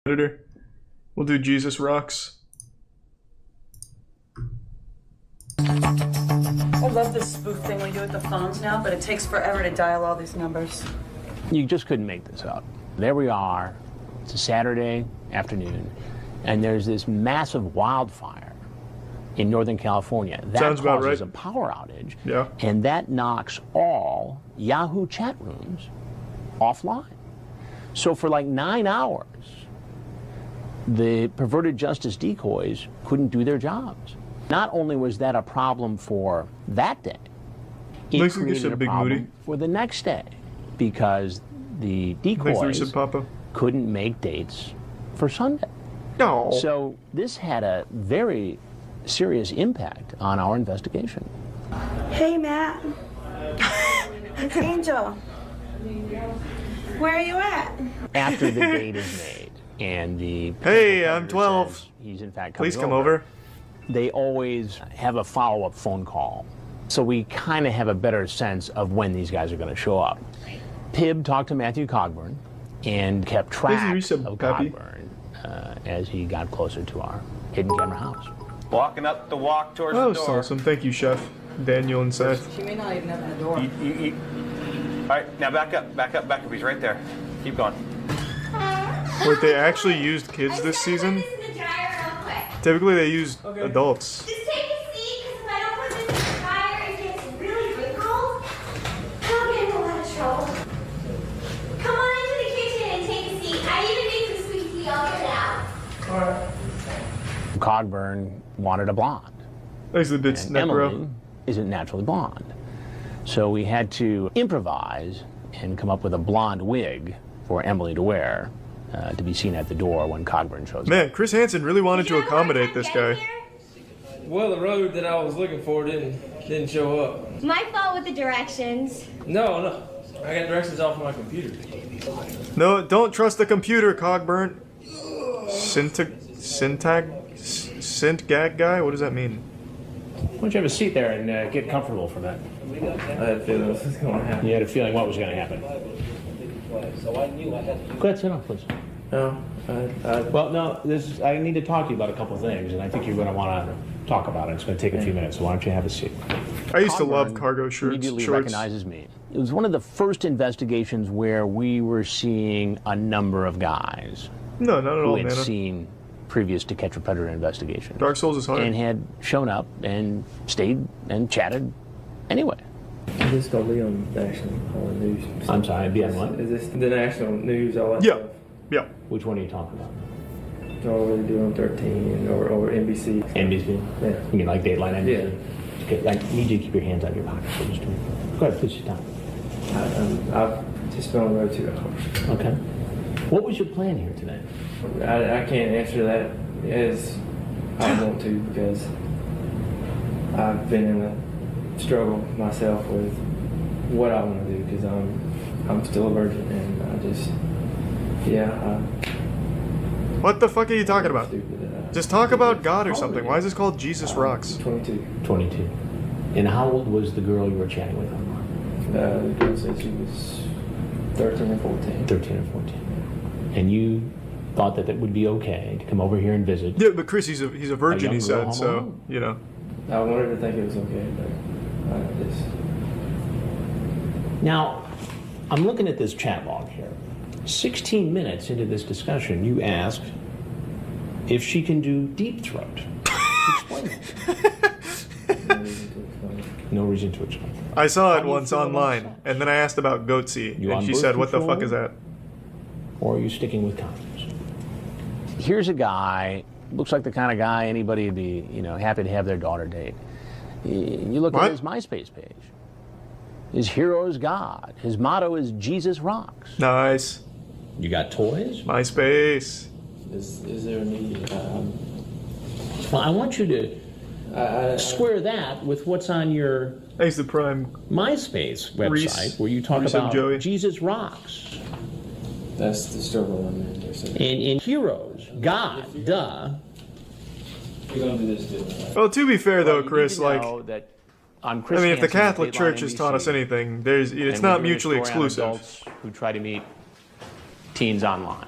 editor. We'll do Jesus Rocks. I love this spoof thing we do with the phones now, but it takes forever to dial all these numbers. You just couldn't make this up. There we are. It's a Saturday afternoon, and there's this massive wildfire in Northern California. That Sounds about causes right. a power outage, Yeah. and that knocks all Yahoo chat rooms offline. So for like 9 hours, the perverted justice decoys couldn't do their jobs. Not only was that a problem for that day, it Thanks for created a Big problem Moody. for the next day, because the Thanks for decoys Papa. couldn't make dates for Sunday. No. So this had a very serious impact on our investigation. Hey, Matt. It's Angel. Where are you at? After the date is made and the Hey, I'm 12. says he's in fact coming Please come over. they always have a follow-up phone call. So we kind of have a better sense of when these guys are going to show up. Pib talked to Matthew Cogburn and kept track of Pappy. Cogburn as he got closer to our hidden camera house. Walking up the walk towards Oh, the door. awesome. Thank you, Chef Daniel and Seth. She may not even open the door. All right, now back up, back up, back up. He's right there. Keep going. Wait, they actually used kids this season? Typically they use adults. Just take a seat, because if I don't put this in the dryer, it gets really wrinkled. I'll get in a lot of trouble. Come on into the kitchen and take a seat. I even made some sweet tea. I'll get it out. Cogburn wanted a blonde. Thanks the bits, And Emily Necro. isn't naturally blonde. So we had to improvise and come up with a blonde wig for Emily to wear to be seen at the door when Cogburn shows up. Man, Chris Hansen really wanted to You have a hard accommodate time this getting guy. here? Well, the road that I was looking for didn't show up. My fault with the directions. No. I got directions off my computer. No, don't trust the computer, Cogburn. Syntag guy? What does that mean? Why don't you have a seat there and get comfortable for that? I had a feeling this was going to happen. You had a feeling what was going to happen. Go ahead, sit down, please. No, Well, no, I need to talk to you about a couple things, and I think you're going to want to talk about it. It's going to take a few minutes, so why don't you have a seat? I used to love Cogburn cargo shirts. immediately recognizes me. It was one of the first investigations where we were seeing a number of guys No, not at who all, had Nana. seen previous To Catch a Predator investigations. Dark Souls is hard. And had shown up and stayed and chatted anyway. Is this going to be on national news? I'm sorry, be on what? Is this the national news? All that Yeah. stuff? Yeah. Which one are you talking about? All they do on 13 or over NBC. NBC? Yeah. You mean like Dateline NBC? Yeah. Okay, I need you to keep your hands out of your pockets for just a minute. Go ahead, please sit down. I've just been on the road 2 hours. Okay. What was your plan here today? I can't answer that as I want to, because I've been in a struggle myself with what I want to do, because I'm still a virgin, and What the fuck are you talking about? stupid. Just talk about God or something. Why is this called Jesus Rocks? 22. 22. And how old was the girl you were chatting with online? The girl said she was 13 or 14. 13 or 14. And you thought that it would be okay to come over here and visit. Yeah, but Chris, he's a virgin, young he girl said, home so, alone. you know. I wanted to think it was okay, but I just... Now, I'm looking at this chat log here. 16 minutes into this discussion, you asked if she can do deep throat. Explain it. No reason to explain. I saw How it do you once feel about online, sex? and then I asked about Goatsy, You and on she birth said, what the control? fuck is that? Or are you sticking with condoms? Here's a guy, looks like the kind of guy anybody would be, happy to have their daughter date. You look What? at his MySpace page. His hero is God. His motto is Jesus rocks. Nice. You got toys? MySpace. Is there a need? Well, I want you to square that with what's on your Thanks to Prime. MySpace website, Reese- where you talk Reese and about Joey. Jesus rocks. That's the struggle I'm in. And in heroes, God, duh. We're going to do this too. Well, to be fair, though, You Chris, need to like, know that on I Chris mean, if the Hansen's Catholic Dateline Church has taught NBC, us anything, it's and not we're doing a mutually story on exclusive. adults who try to meet teens online.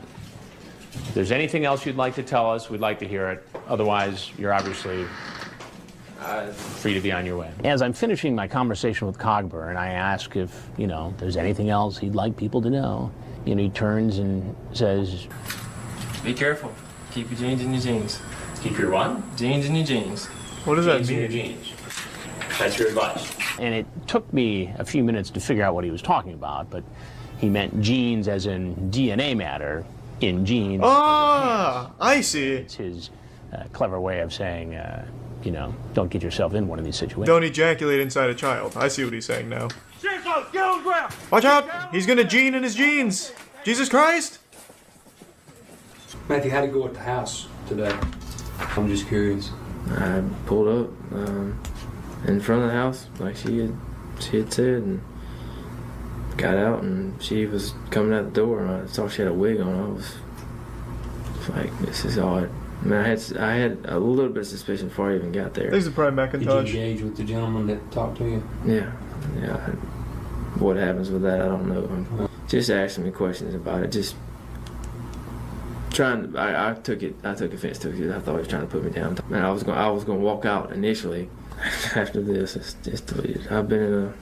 If there's anything else you'd like to tell us, we'd like to hear it. Otherwise, you're obviously free to be on your way. As I'm finishing my conversation with Cogburn, I ask if, there's anything else he'd like people to know. He turns and says, Be careful. Keep your jeans in your jeans. keep your what? Jeans in your jeans. What does that Jeans in your mean? jeans. That's your advice. And it took me a few minutes to figure out what he was talking about, but he meant genes as in DNA matter in genes. Ah, I see. It's his clever way of saying, don't get yourself in one of these situations. Don't ejaculate inside a child. I see what he's saying now. Watch out! He's gonna gene in his jeans! Jesus Christ! Matthew, how'd it go at the house today? I'm just curious. I pulled up in front of the house, like she had said, and got out, and she was coming out the door, and I saw she had a wig on. I was like, this is odd. I mean, I had a little bit of suspicion before I even got there. There's the Prime Did you Macintosh. engage with the gentleman that talked to you? Yeah. What happens with that, I don't know. Just asking me questions about it. Just trying. I took offense to it. I thought he was trying to put me down. Man, I was going to walk out initially. After this, it's just deleted. I've been in a.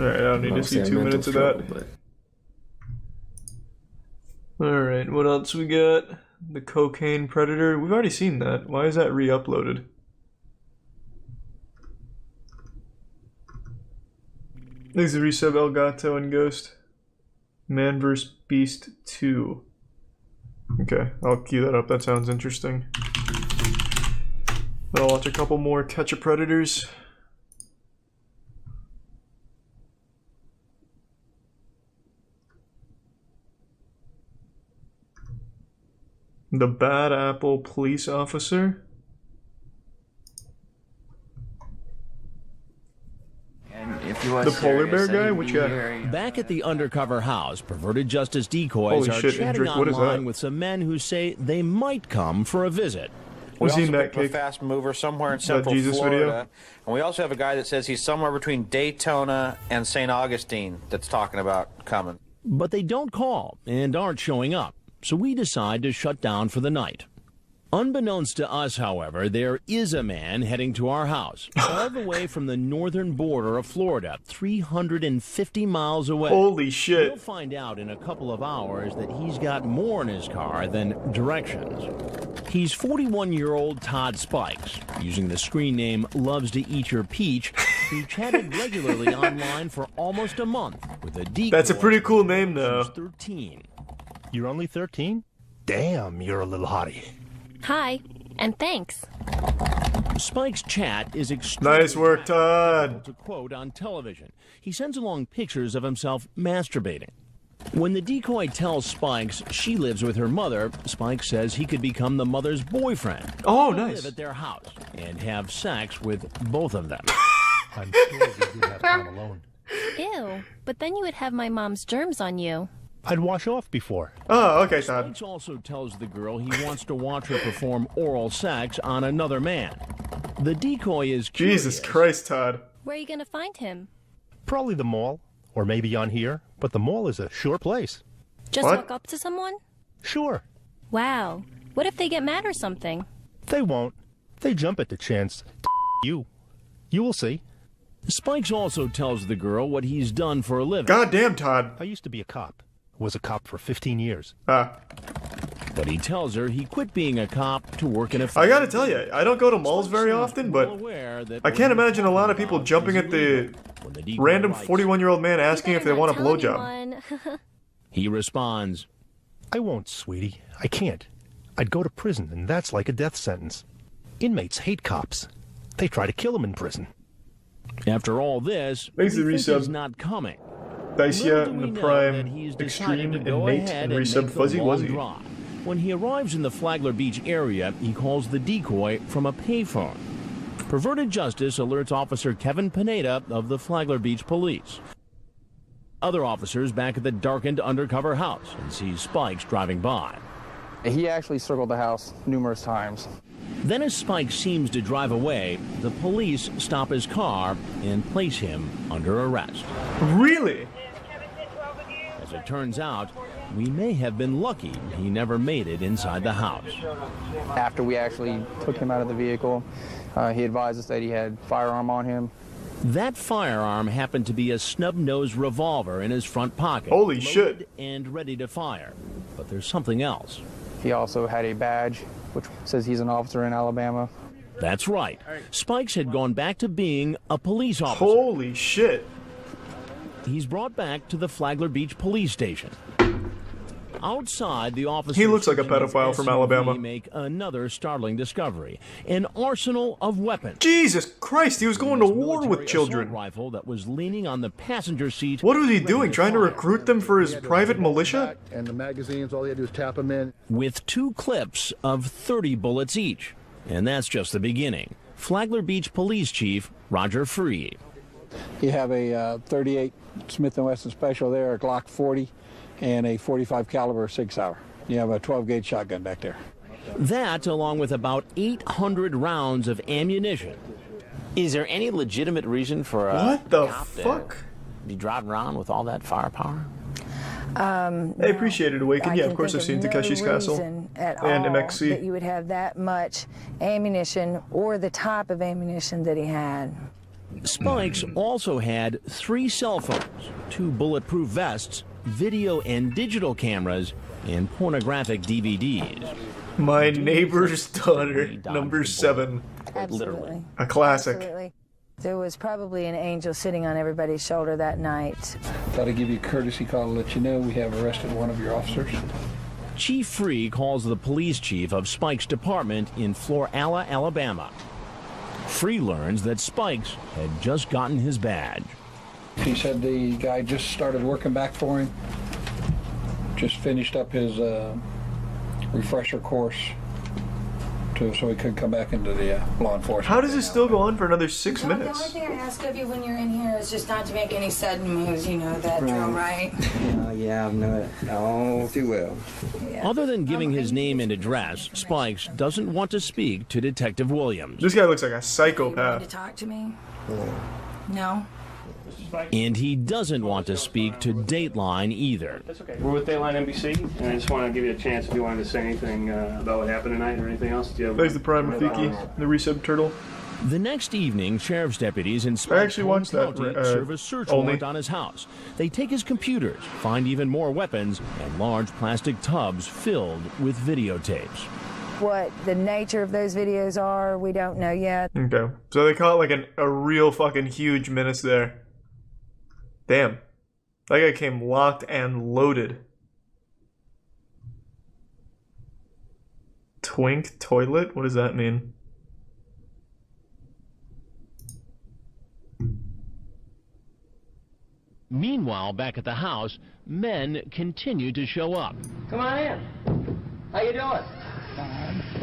Alright, I don't need to see 2 minutes of that. Alright, what else we got? The Cocaine Predator. We've already seen that. Why is that re-uploaded? Thanks to resub Elgato and Ghost. Man vs. Beast 2. Okay, I'll cue that up. That sounds interesting. Then I'll watch a couple more Catch a Predators. The Bad Apple Police Officer. The polar bear guy? Which guy? Back at the undercover house, perverted justice decoys Holy are shit, chatting Hendrick, what is online that? with some men who say they might come for a visit. We Was he also in that picked up a cake? fast mover somewhere in Central Jesus Florida. video? And we also have a guy that says he's somewhere between Daytona and St. Augustine that's talking about coming. But they don't call and aren't showing up, so we decide to shut down for the night. Unbeknownst to us, however, there is a man heading to our house, all the way from the northern border of Florida, 350 miles away. Holy We'll shit. find out in a couple of hours that he's got more in his car than directions. He's 41-year-old Todd Spikes, using the screen name Loves to Eat Your Peach, who chatted regularly online for almost a month with a decoy. That's a pretty cool name, though. Who's 13. You're only 13? Damn, you're a little hottie. Hi, and thanks. Spike's chat is extremely Nice work, Todd. to quote on television. He sends along pictures of himself masturbating. When the decoy tells Spikes she lives with her mother, Spike says he could become the mother's boyfriend. Oh, He'll nice. live at their house and have sex with both of them. I'm sure you do have time alone. Ew, but then you would have my mom's germs on you. I'd wash off before. Oh, okay, Todd. Spikes also tells the girl he wants to watch her perform oral sex on another man. The decoy is curious. Jesus Christ, Todd. Where are you gonna find him? Probably the mall, or maybe on here, but the mall is a sure place. Just What? walk up to someone? Sure. Wow. What if they get mad or something? They won't. They jump at the chance to you. You will see. Spikes also tells the girl what he's done for a living. Goddamn, Todd. I used to be a cop. Was a cop for 15 years. Ah. But he tells her he quit being a cop to work in a I gotta tell you, I don't go to malls very often, but I can't imagine a lot of people jumping at the random 41-year-old man asking if they want a blowjob. He responds, I won't, sweetie. I can't. I'd go to prison, and that's like a death sentence. Inmates hate cops. They try to kill them in prison. after all this, Thanks we to think resub. he's not coming. Dacia Little do we and the know that Prime, he's Extreme, decided to and go Nate, ahead and and resub make the Fuzzy long Wuzzy. drive. When he arrives in the Flagler Beach area, he calls the decoy from a payphone. Perverted Justice alerts Officer Kevin Pineda of the Flagler Beach Police. Other officers back at the darkened undercover house and see Spikes driving by. He actually circled the house numerous times. Then as Spike seems to drive away, the police stop his car and place him under arrest. Really? As it turns out, we may have been lucky he never made it inside the house. After we actually took him out of the vehicle, he advised us that he had a firearm on him. That firearm happened to be a snub-nosed revolver in his front pocket. Holy shit. And ready to fire. But there's something else. He also had a badge, which says he's an officer in Alabama. That's right. Spikes had gone back to being a police officer. Holy shit. He's brought back to the Flagler Beach police station. Outside, the officer. He looks like a pedophile from Alabama. Make another startling discovery: an arsenal of weapons. Jesus Christ! He was going to war with children. Rifle that was leaning on the passenger seat. What was he doing? Trying to recruit them for his private militia? And the magazines, all he had to do was tap them in. With 2 clips of 30 bullets each, and that's just the beginning. Flagler Beach Police Chief Roger Freed. You have a 38 Smith & Wesson Special there, a Glock 40, and a 45 caliber Sig Sauer. You have a 12-gauge shotgun back there. That, along with about 800 rounds of ammunition. Is there any legitimate reason for what the fuck? Be driving around with all that firepower? I appreciated Awaken. Yeah, of course I've seen Takeshi's Castle and MXC. That you would have that much ammunition or the type of ammunition that he had. Spikes also had 3 cell phones, 2 bulletproof vests, video and digital cameras, and pornographic DVDs. My Neighbor's Daughter, number 7. Absolutely. A classic. Absolutely. There was probably an angel sitting on everybody's shoulder that night. Thought I'd give you a courtesy call to let you know we have arrested one of your officers. Chief Free calls the police chief of Spike's department in Florala, Alabama. Free learns that Spikes had just gotten his badge. He said the guy just started working back for him. Just finished up his refresher course so he could come back into the law enforcement. How does this still go on for another 6 The minutes? only thing I ask of you when you're in here is just not to make any sudden moves, you know that drill, right? Yeah, I know it all too well. Yeah. Other than giving his name and address, Spikes doesn't want to speak to Detective Williams. This guy looks like a You wanted to psychopath. talk to me? No? And he doesn't want to speak to Dateline either. That's okay. We're with Dateline NBC, and I just want to give you a chance if you wanted to say anything about what happened tonight or anything else. Do you have There's the Prime Rafiki, the Resub Turtle. The next evening, sheriff's deputies in I Spike's actually watched that, County serve a search only. warrant on his house. They take his computers, find even more weapons, and large plastic tubs filled with videotapes. What the nature of those videos are, we don't know yet. Okay, so they caught like a real fucking huge menace there. Damn. That guy came locked and loaded. Twink toilet? What does that mean? Meanwhile, back at the house, men continue to show up. Come on in. How you doing?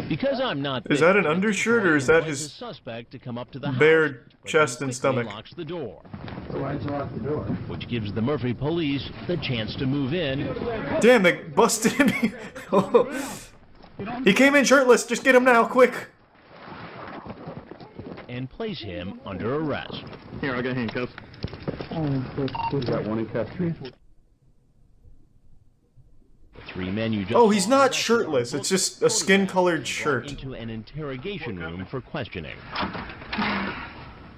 Because I'm not Is that an undershirt or is that his suspect to come up to the bare house, chest and stomach? Locks the door. Why did you lock the door? Which gives the Murphy police the chance to move in. Damn, they busted him. He came in shirtless. Just get him now, quick. And place him under arrest. Here, I got handcuffs. Who's got one in custody? The 3 men you just Oh, he's not shirtless. It's just a skin-colored shirt. Into an interrogation room for questioning.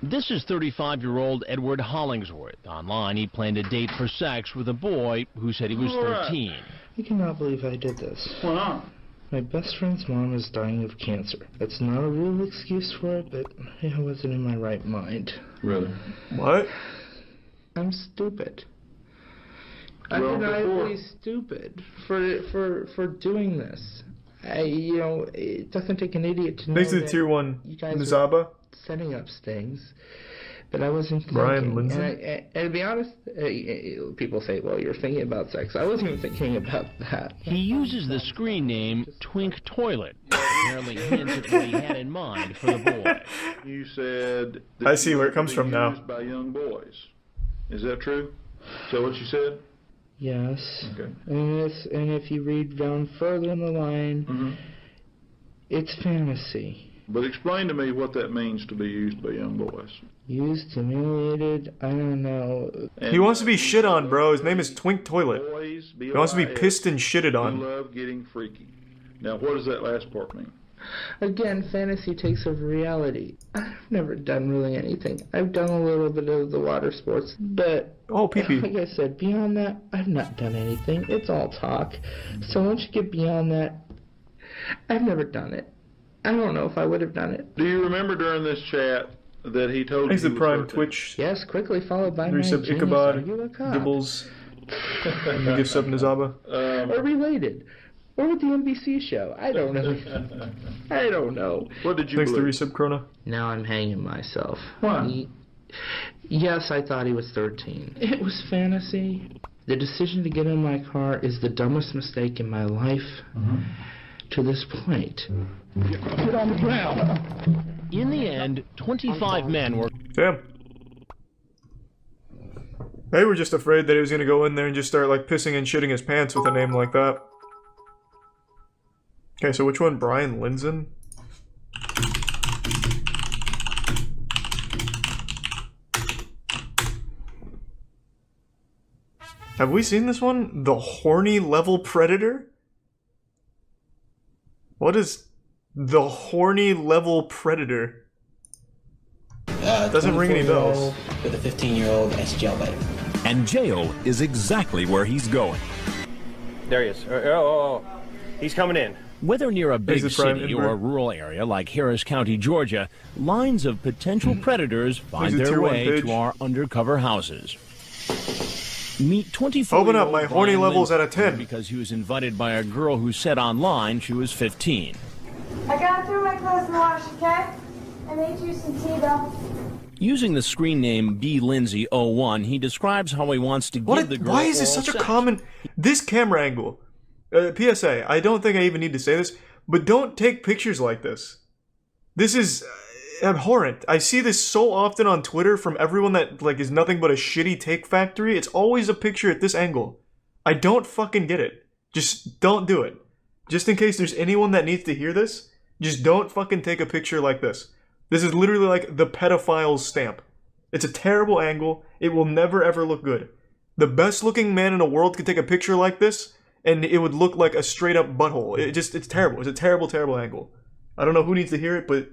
This is 35-year-old Edward Hollingsworth. Online, he planned a date for sex with a boy who said he was 13. I cannot believe I did this. What's going on? My best friend's mom is dying of cancer. That's not a real excuse for it, but I wasn't in my right mind. Really? What? I'm stupid. I'm undeniably stupid for doing this. It doesn't take an idiot to know Thanks to the that Tier 1 you guys Nizaba. are setting up things. But I wasn't thinking. Brian Lindsay. And to be honest, people say, well, you're thinking about sex. I wasn't even thinking about that. He uses the screen name Twink Toilet. Apparently hints at what he had in mind for the boy. You said that I see where it comes from now. used by young boys. Is that true? Is that what you said? Yes. Okay. And if you read down further in the line, it's fantasy. But explain to me what that means to be used by young boys. Used, humiliated, I don't know. He wants to be shit on, bro. His name is Twink Toilet. Boys, He wants to be pissed and shitted on. who love getting freaky. Now, what does that last part mean? Again, fantasy takes over reality. I've never done really anything. I've done a little bit of the water sports, but like I said, beyond that, I've not done anything. It's all talk. So once you get beyond that, I've never done it. I don't know if I would have done it. Do you remember during this chat that he told He's you the he was Prime 13? Twitch. Yes, quickly followed by my Resub genius, Ichabod, Are you a cop? Dibbles, and Give Sub Nazaba. Or related. Or with the NBC show. I don't know. I don't know. What did you Thanks to believe? Resub Krona. Now I'm hanging myself. Why? Yes, I thought he was 13. It was fantasy. The decision to get in my car is the dumbest mistake in my life to this point. Get on the ground. In the end, 25 men were... Damn. They were just afraid that he was going to go in there and just start, like, pissing and shitting his pants with a name like that. Okay, so which one? Brian Linson? Have we seen this one? The Horny Level Predator? What is the Horny Level Predator? Doesn't ring any bells. With a 15-year-old as jailbait. And jail is exactly where he's going. There he is. He's coming in. Whether near a big city or a rural area like Harris County, Georgia, lines of potential predators find their way to our undercover houses. Meet 24-year-old Open up, my horny Brian level's Linson, at a 10. Because he was invited by a girl who said online she was 15. I gotta throw my clothes in the wash, okay? I made you some tea, though. Using the screen name blindsay01, he describes how he wants to give the girl Why is this oral such a sex. common... This camera angle... PSA, I don't think I even need to say this, but don't take pictures like this. This is abhorrent. I see this so often on Twitter from everyone that like is nothing but a shitty take factory. It's always a picture at this angle. I don't fucking get it. Just don't do it. Just in case there's anyone that needs to hear this, just don't fucking take a picture like this. This is literally like the pedophile's stamp. It's a terrible angle. It will never ever look good. The best looking man in the world could take a picture like this and it would look like a straight up butthole. It's terrible. It's a terrible, terrible angle. I don't know who needs to hear it, but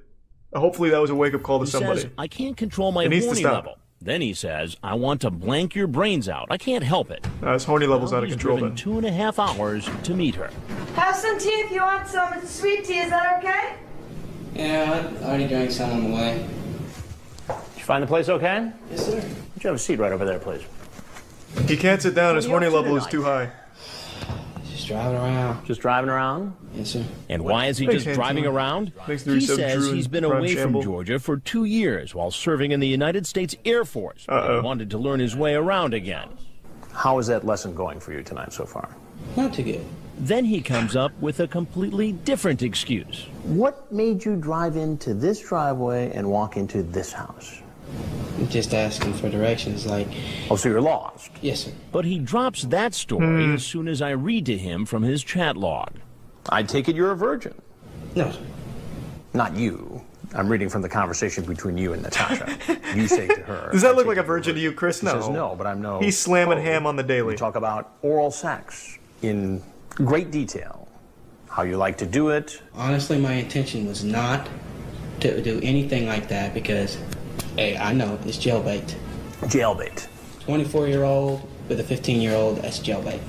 hopefully that was a wake up call to somebody. He says, I can't control my It needs to horny stop. level. Then he says, I want to blank your brains out. I can't help it. His horny level's out of He's control driven then. 2.5 hours to meet her. Have some tea if you want some. It's sweet tea. Is that okay? Yeah, I already drank some on the way. Did you find the place okay? Yes, sir. Would you have a seat right over there, please? He can't sit down. His What are horny you up to level is tonight? too high. Just driving around. Just driving around? Yes, sir. And why is he Thanks, just driving Anton. around? Thanks to He Resub says Drew he's and been Prime away Shamble. from Georgia for 2 years while serving in the United States Air Force. He wanted to learn his way around again. How is that lesson going for you tonight so far? Not too good. Then he comes up with a completely different excuse. What made you drive into this driveway and walk into this house? Just asking for directions, like... Oh, so you're lost? Yes, sir. But he drops that story as soon as I read to him from his chat log. I take it you're a virgin. No, sir. Not you. I'm reading from the conversation between you and Natasha. You say to her... Does that look like a virgin to you, Chris? She No. says no, but I'm no... He's slamming Oh, ham on the daily. We talk about oral sex in great detail. How you like to do it. Honestly, my intention was not to do anything like that because, hey, I know it's jailbait. Jailbait. 24-year-old with a 15-year-old, that's jailbait.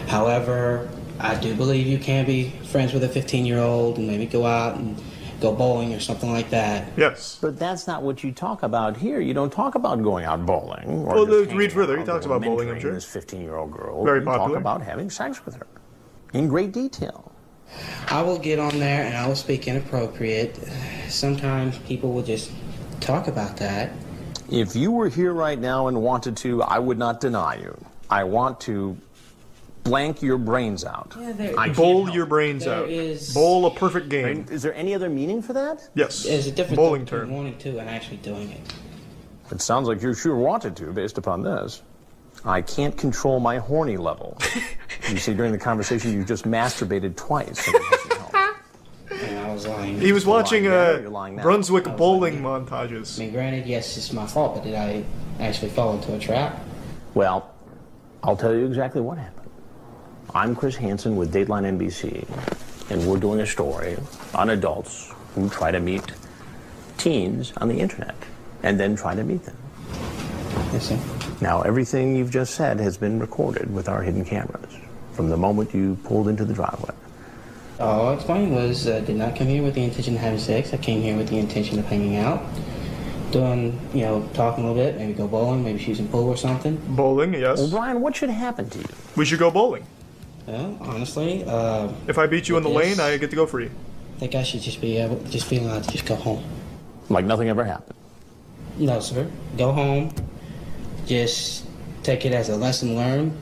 However, I do believe you can be friends with a 15-year-old and maybe go out and go bowling or something like that. Yes. But that's not what you talk about here. You don't talk about going out bowling. Or Well, just read hanging further. He out talks or about bowling, I'm mentoring sure. This 15-year-old girl. Very You popular. talk about having sex with her in great detail. I will get on there and I will speak inappropriate. Sometimes people will just talk about that. If you were here right now and wanted to, I would not deny you. I want to blank your brains out. Yeah, I Bowl your brains There out. is- Bowl a perfect game. Is there any other meaning for that? Yes. There's a difference Bowling between term. wanting to and actually doing it. It sounds like you sure wanted to, based upon this. I can't control my horny level. You see, during the conversation, you just masturbated twice. And it doesn't help. And I was was lying. He was watching You're lying now. Brunswick bowling montages. I mean, granted, yes, it's my fault, but did I actually fall into a trap? Well, I'll tell you exactly what happened. I'm Chris Hansen with Dateline NBC, and we're doing a story on adults who try to meet teens on the internet and then try to meet them. Yes, sir. Now, everything you've just said has been recorded with our hidden cameras from the moment you pulled into the driveway. All I explained was I did not come here with the intention of having sex. I came here with the intention of hanging out, doing, talking a little bit, maybe go bowling, maybe shoot some pool or something. Bowling, yes. Well, Brian, what should happen to you? We should go bowling. Well, honestly, if I beat you in the lane, I get to go free. I think I should just be allowed to just go home. Like nothing ever happened? No, sir. Go home. Just take it as a lesson learned,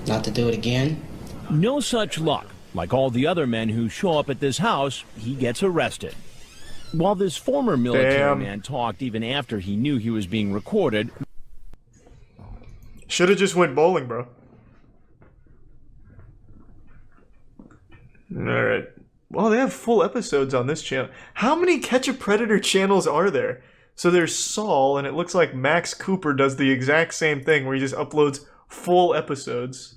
not to do it again. No such luck. Like all the other men who show up at this house, he gets arrested. While this former military man talked even after he knew he was being recorded. Should have just went bowling, bro. Alright. Well, they have full episodes on this channel. How many Catch a Predator channels are there? So there's Saul, and it looks like Max Cooper does the exact same thing, where he just uploads full episodes.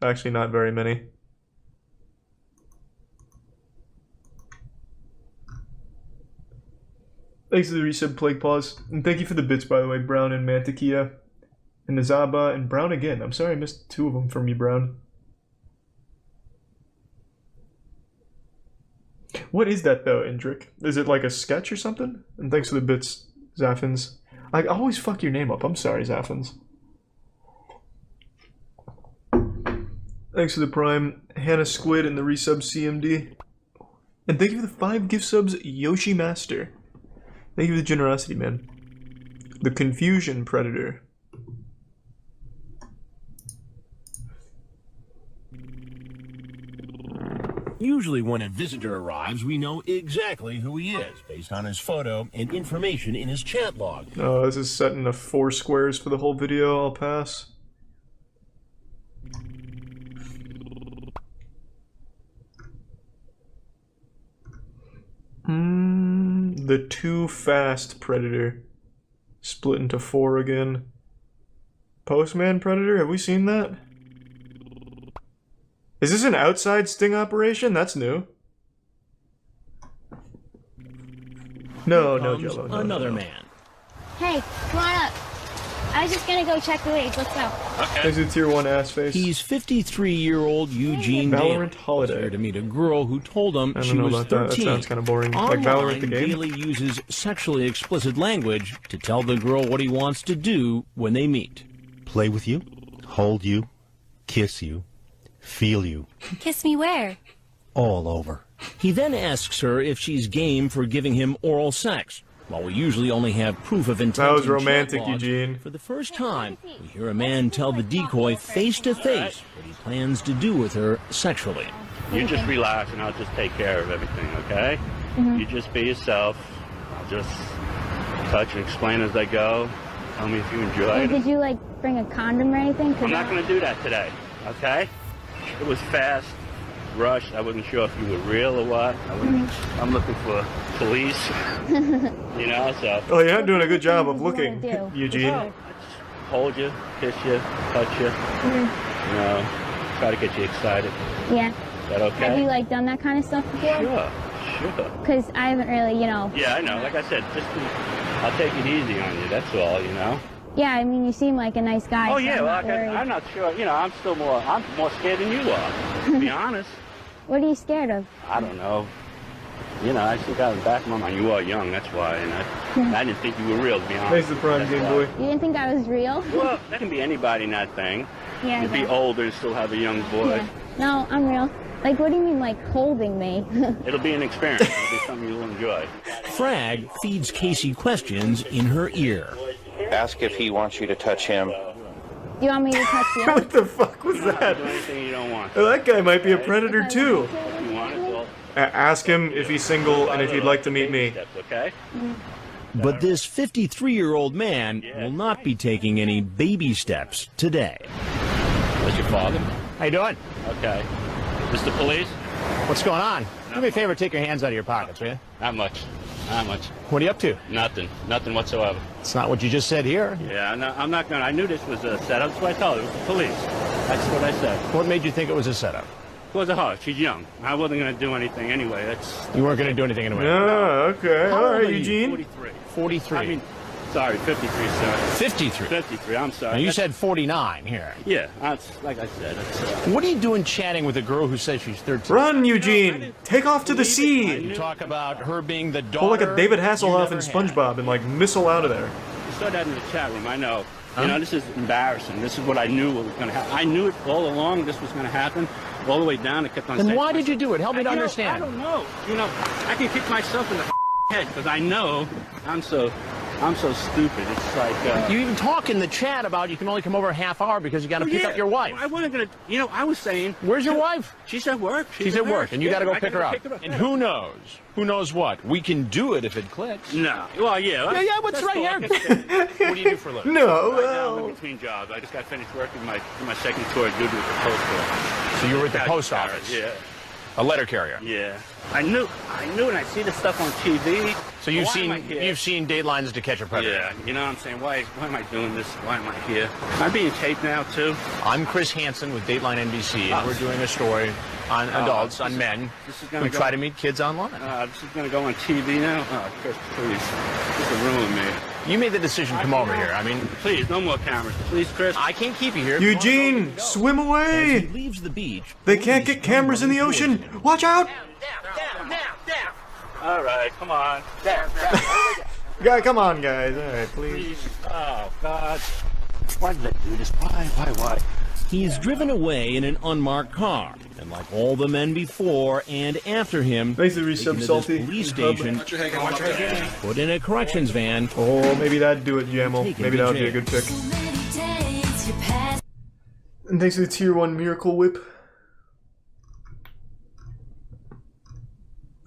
Actually, not very many. Thanks for the resub, Plague Paws. And thank you for the bits, by the way, Brown and Mantequilla. And Nazaba, and Brown again. I'm sorry I missed 2 of them from you, Brown. What is that, though, Indrik? Is it like a sketch or something? And thanks for the bits, Zaffins. I always fuck your name up. I'm sorry, Zaffins. Thanks for the Prime, Hannah Squid, and the resub CMD. And thank you for the 5 gift subs, Yoshi Master. Thank you for the generosity, man. The Confusion Predator. Usually when a visitor arrives, we know exactly who he is, based on his photo and information in his chat log. Oh, this is set into 4 squares for the whole video. I'll pass. The Too Fast Predator. Split into 4 again. Postman Predator, have we seen that? Is this an outside sting operation? That's new. No, no, Jello. No, another no. man. Hey, come on up. I was just gonna go check the leads. Let's go. There's a tier 1 ass face. He's 53-year-old Eugene Valorant Daly. Holiday. Here to meet a girl who told him I don't she know was about 13. that. That sounds kind of boring. Online, Like Valorant the game. Daly uses sexually explicit language to tell the girl what he wants to do when they meet. Play with you, hold you, kiss you, feel you. Kiss me where? All over. He then asks her if she's game for giving him oral sex. While we usually only have proof of intent. That was in chat romantic, logs, Eugene. For the first time, we hear a man tell the decoy face-to-face what he plans to do with her sexually. You just relax and I'll just take care of everything, okay? You just be yourself. I'll just touch and explain as I go. Tell me if you enjoy it. Did you, like, bring a condom or anything? I'm not going to do that today, okay? It was fast, rushed. I wasn't sure if you were real or what. I'm looking for police, you know, so. Oh, you're not doing a good job of looking, Eugene. Hold you, kiss you, touch you, you know, try to get you excited. Yeah. Is that okay? Have you, like, done that kind of stuff before? Sure. Because I haven't really, you know. Yeah, I know. Like I said, I'll take it easy on you, that's all, you know. Yeah, I mean, you seem like a nice guy. Oh, so yeah, I'm well, not I'm not sure, you know, I'm more scared than you are, to be honest. What are you scared of? I don't know. You know, I still got in the back of my mind, you are young, that's why, and I didn't think you were real, to be honest. Thanks the Prime Game Boy. You didn't think I was real? Well, that can be anybody in that thing. Yeah, You'd be older and still have a young boy. Yeah. No, I'm real. Like, what do you mean, like, holding me? It'll be an experience. It'll be something you'll enjoy. Frag feeds Casey questions in her ear. Ask if he wants you to touch him. You want me to touch you? What the fuck was that? Do anything you don't want. Oh, that guy might be a predator too. You want it, well, Ask him if he's single and if he'd like to meet me. okay? But this 53-year-old man will not be taking any baby steps today. That's your father? How you doing? Okay. This the police? What's going on? Do me a favor, take your hands out of your pockets, will you? Not much. Not much. What are you up to? Nothing. Nothing whatsoever. It's not what you just said here. Yeah, I'm not going to. I knew this was a setup, so I told her it was the police. That's what I said. What made you think it was a setup? It was a her. She's young. I wasn't going to do anything anyway. You weren't going to do anything anyway? Yeah, okay. How All old right, are you? Eugene. 43. 43. I mean, sorry, 53, sir. 53? 53, I'm sorry. Now, you said 49 here. Yeah, that's, like I said. What are you doing chatting with a girl who says she's 13? Run, Eugene! Take off to the sea! You talk about her being the daughter. Pull like a David Hasselhoff and SpongeBob and like missile out of there. You saw that in the chat room, I know. Huh? You know, this is embarrassing. This is what I knew was going to happen. I knew it all along this was going to happen. All the way down, it kept on saying. Then why did you do it? Help me to understand. I don't know. You know, I can kick myself in the head because I know I'm so stupid. It's like you even talk in the chat about you can only come over a half hour because you got to pick up your wife. I wasn't gonna. You know, I was saying. Where's your wife? She's at work. She's at work, and you got to go pick her up. And who knows? Who knows what? We can do it if it clicks. No. Well, yeah. Yeah. What's right here? What do you do for a living? No. Right now, I'm in between jobs. I just got finished working my second tour of duty with the post office. So you were at the post office? Yeah. A letter carrier? Yeah. I knew, and I see the stuff on TV. So you've seen Datelines to Catch a Predator? Yeah. You know what I'm saying? Why am I doing this? Why am I here? Am I being taped now, too? I'm Chris Hansen with Dateline NBC, and we're doing a story on adults, on men who try to meet kids online. This is going to go on TV now? Oh, Chris, please. This will ruin me. You made the decision to come over here. I mean, please, no more cameras. Please, Chris. I can't keep you here. Eugene, swim away! As he leaves the beach, they can't get cameras in the ocean. Watch out! Down. All right, come on. Down. Come on, guys. All right, please. Oh, God. Why did they do this? Why? He's driven away in an unmarked car, and like all the men before and after him, taken to this police station, put in a corrections van. Oh, maybe that'd do it, Jamel. Maybe that would be a good pick. And thanks to the Tier 1 Miracle Whip.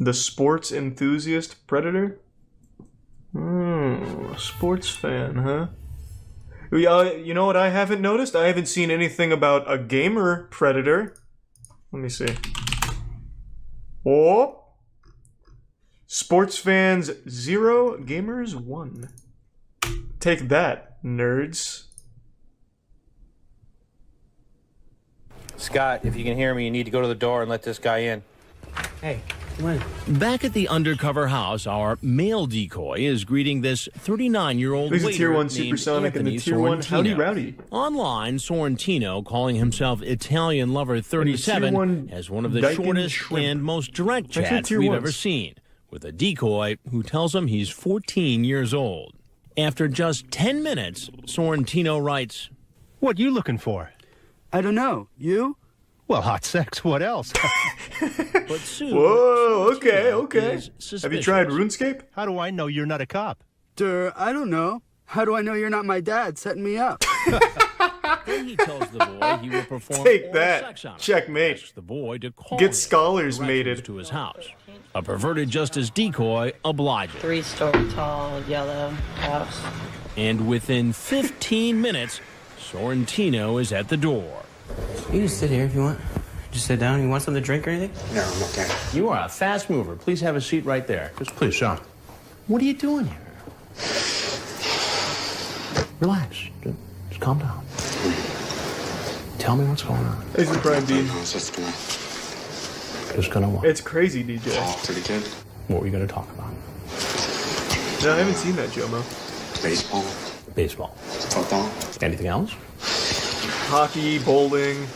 The sports enthusiast predator? Sports fan, huh? You know what I haven't noticed? I haven't seen anything about a gamer predator. Let me see. Oh! Sports fans 0, gamers 1. Take that, nerds. Scott, if you can hear me, you need to go to the door and let this guy in. Hey, come on. Back at the undercover house, our male decoy is greeting this 39-year-old waiter Tier 1 named Supersonic and Anthony the Tier 1 Howdy Sorrentino. Rowdy. Online, Sorrentino, calling himself Italian Lover 37, has one of the shortest and most direct chats we've ever seen, with a decoy who tells him he's 14 years old. After just 10 minutes, Sorrentino writes, "What you looking for?" "I don't know. You?" "Well, hot sex. What else?" But soon, whoa, okay. Have you tried RuneScape? "How do I know you're not a cop?" I don't know. How do I know you're not my dad setting me up?" Then he tells the boy he will perform Take that. sex on him. Checkmate. Asks the boy to call Get him. scholars mated. To his house. A perverted justice decoy obliges. 3-story tall, yellow house. And within 15 minutes, Sorrentino is at the door. You can sit here if you want. Just sit down. You want something to drink or anything? No, I'm okay. You are a fast mover. Please have a seat right there. Just please, Sean. What are you doing here? Relax. Just calm down. Tell me what's going on. This is Prime D. Just gonna what? It's crazy, DJ. Oh, pretty good. What were you gonna talk about? No, I haven't seen that, Jomo. Baseball. Baseball. Football. Anything else? Hockey, bowling.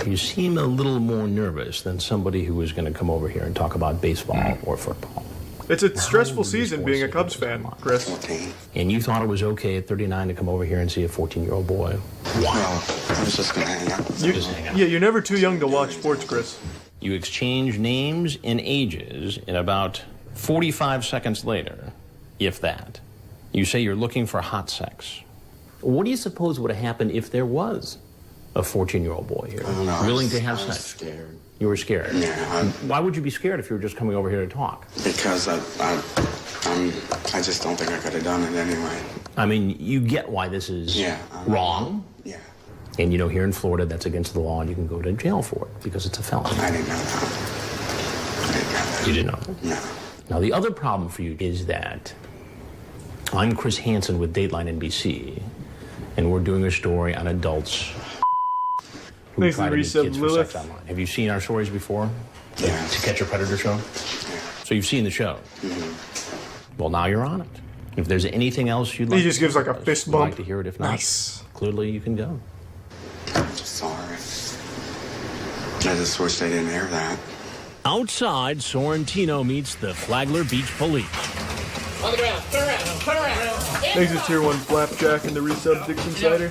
You seem a little more nervous than somebody who was going to come over here and talk about baseball or football. It's a stressful season being a Cubs fan, Chris. And you thought it was okay at 39 to come over here and see a 14-year-old boy? Well, I was just gonna hang out. Yeah, you're never too young to watch sports, Chris. You exchange names and ages, and about 45 seconds later, if that, you say you're looking for hot sex. What do you suppose would have happened if there was a 14-year-old boy here willing to have sex? I was scared. You were scared? Yeah. Why would you be scared if you were just coming over here to talk? Because I just don't think I could have done it anyway. I mean, you get why this is wrong. Yeah. And you know, here in Florida, that's against the law, and you can go to jail for it because it's a felony. I didn't know that. You didn't know that? No. Now, the other problem for you is that I'm Chris Hansen with Dateline NBC, and we're doing a story on adults who try to meet kids for sex online. Have you seen our stories before? Yeah. To Catch a Predator show? Yeah. So you've seen the show? Well, now you're on it. If there's anything else you'd like he just gives like a fist bump. Like to hear it. If not, nice. Clearly you can go. I'm sorry. I just wish they didn't air that. Outside, Sorrentino meets the Flagler Beach police. On the ground. Turn around. Turn around. Thanks to Tier 1 Flapjack and the resub Dixon Cider.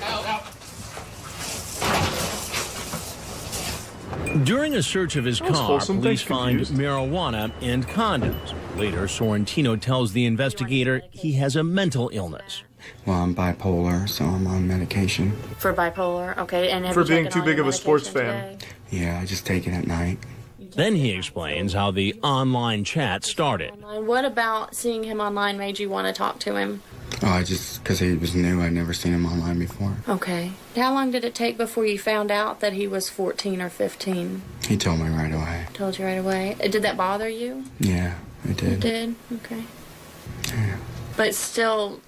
During a search of his car, police find marijuana and condoms. Later, Sorrentino tells the investigator he has a mental illness. Well, I'm bipolar, so I'm on medication. For bipolar, okay. And have for you being taken too all big your of a sports medication fan. Yeah, I just take it at night. Then he explains how the online chat started. What about seeing him online made you want to talk to him? Oh, because he was new. I'd never seen him online before. Okay. How long did it take before you found out that he was 14 or 15? He told me right away. Told you right away. Did that bother you? Yeah, it did. It did? Okay. Yeah. But still,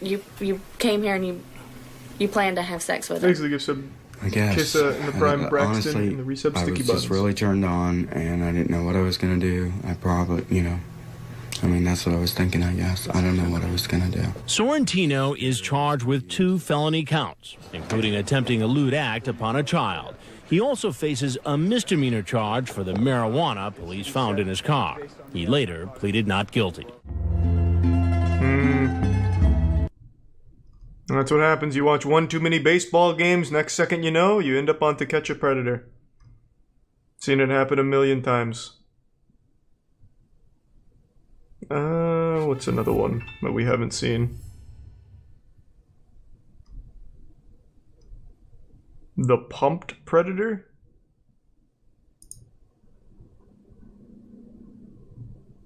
you came here and you planned to have sex with him. Basically give some I guess. kiss in the prime Braxton honestly, and the resub I sticky was buttons. just really turned on, and I didn't know what I was going to do. I probably, I mean, that's what I was thinking, I guess. I don't know what I was going to do. Sorrentino is charged with 2 felony counts, including attempting a lewd act upon a child. He also faces a misdemeanor charge for the marijuana police found in his car. He later pleaded not guilty. And that's what happens. You watch one too many baseball games, next second you know, you end up on To Catch a Predator. Seen it happen a million times. What's another one that we haven't seen? The Pumped Predator?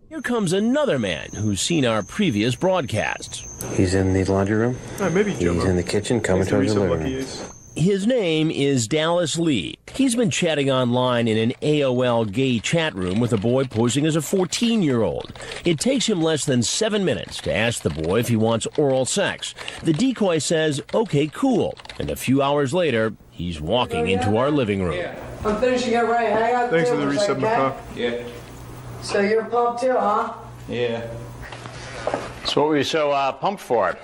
Here comes another man who's seen our previous broadcasts. He's in the laundry room. Maybe he's in the kitchen, coming towards the living room. His name is Dallas Lee. He's been chatting online in an AOL gay chat room with a boy posing as a 14-year-old. It takes him less than 7 minutes to ask the boy if he wants oral sex. The decoy says, okay, cool. And a few hours later, he's walking into our living room. I'm finishing up right. Hang out. Thanks for the resub, McCock. Yeah. So you're pumped too, huh? Yeah. So what were you so pumped for?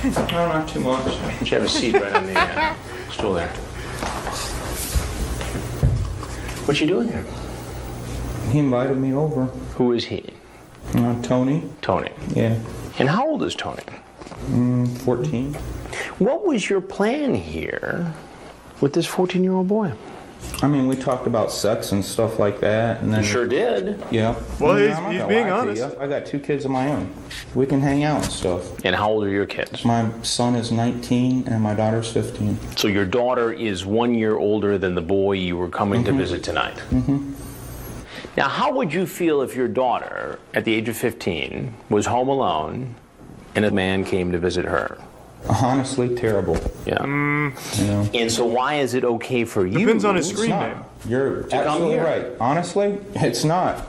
No, not too much. You should have a seat right on the stool there. What you doing here? He invited me over. Who is he? Tony. Tony. Yeah. And how old is Tony? 14. What was your plan here with this 14-year-old boy? I mean, we talked about sex and stuff like that. And then You sure did. Yeah. Well, I'm not he's gonna being lie to honest. you. I got 2 kids of my own. We can hang out and stuff. And how old are your kids? My son is 19 and my daughter's 15. So your daughter is 1 year older than the boy you were coming to visit tonight. Now, how would you feel if your daughter, at the age of 15, was home alone and a man came to visit her? Honestly, terrible. Yeah. You know? And so why is it okay for you? Depends on his It's screen not. name. You're To come absolutely here. right. Honestly, it's not.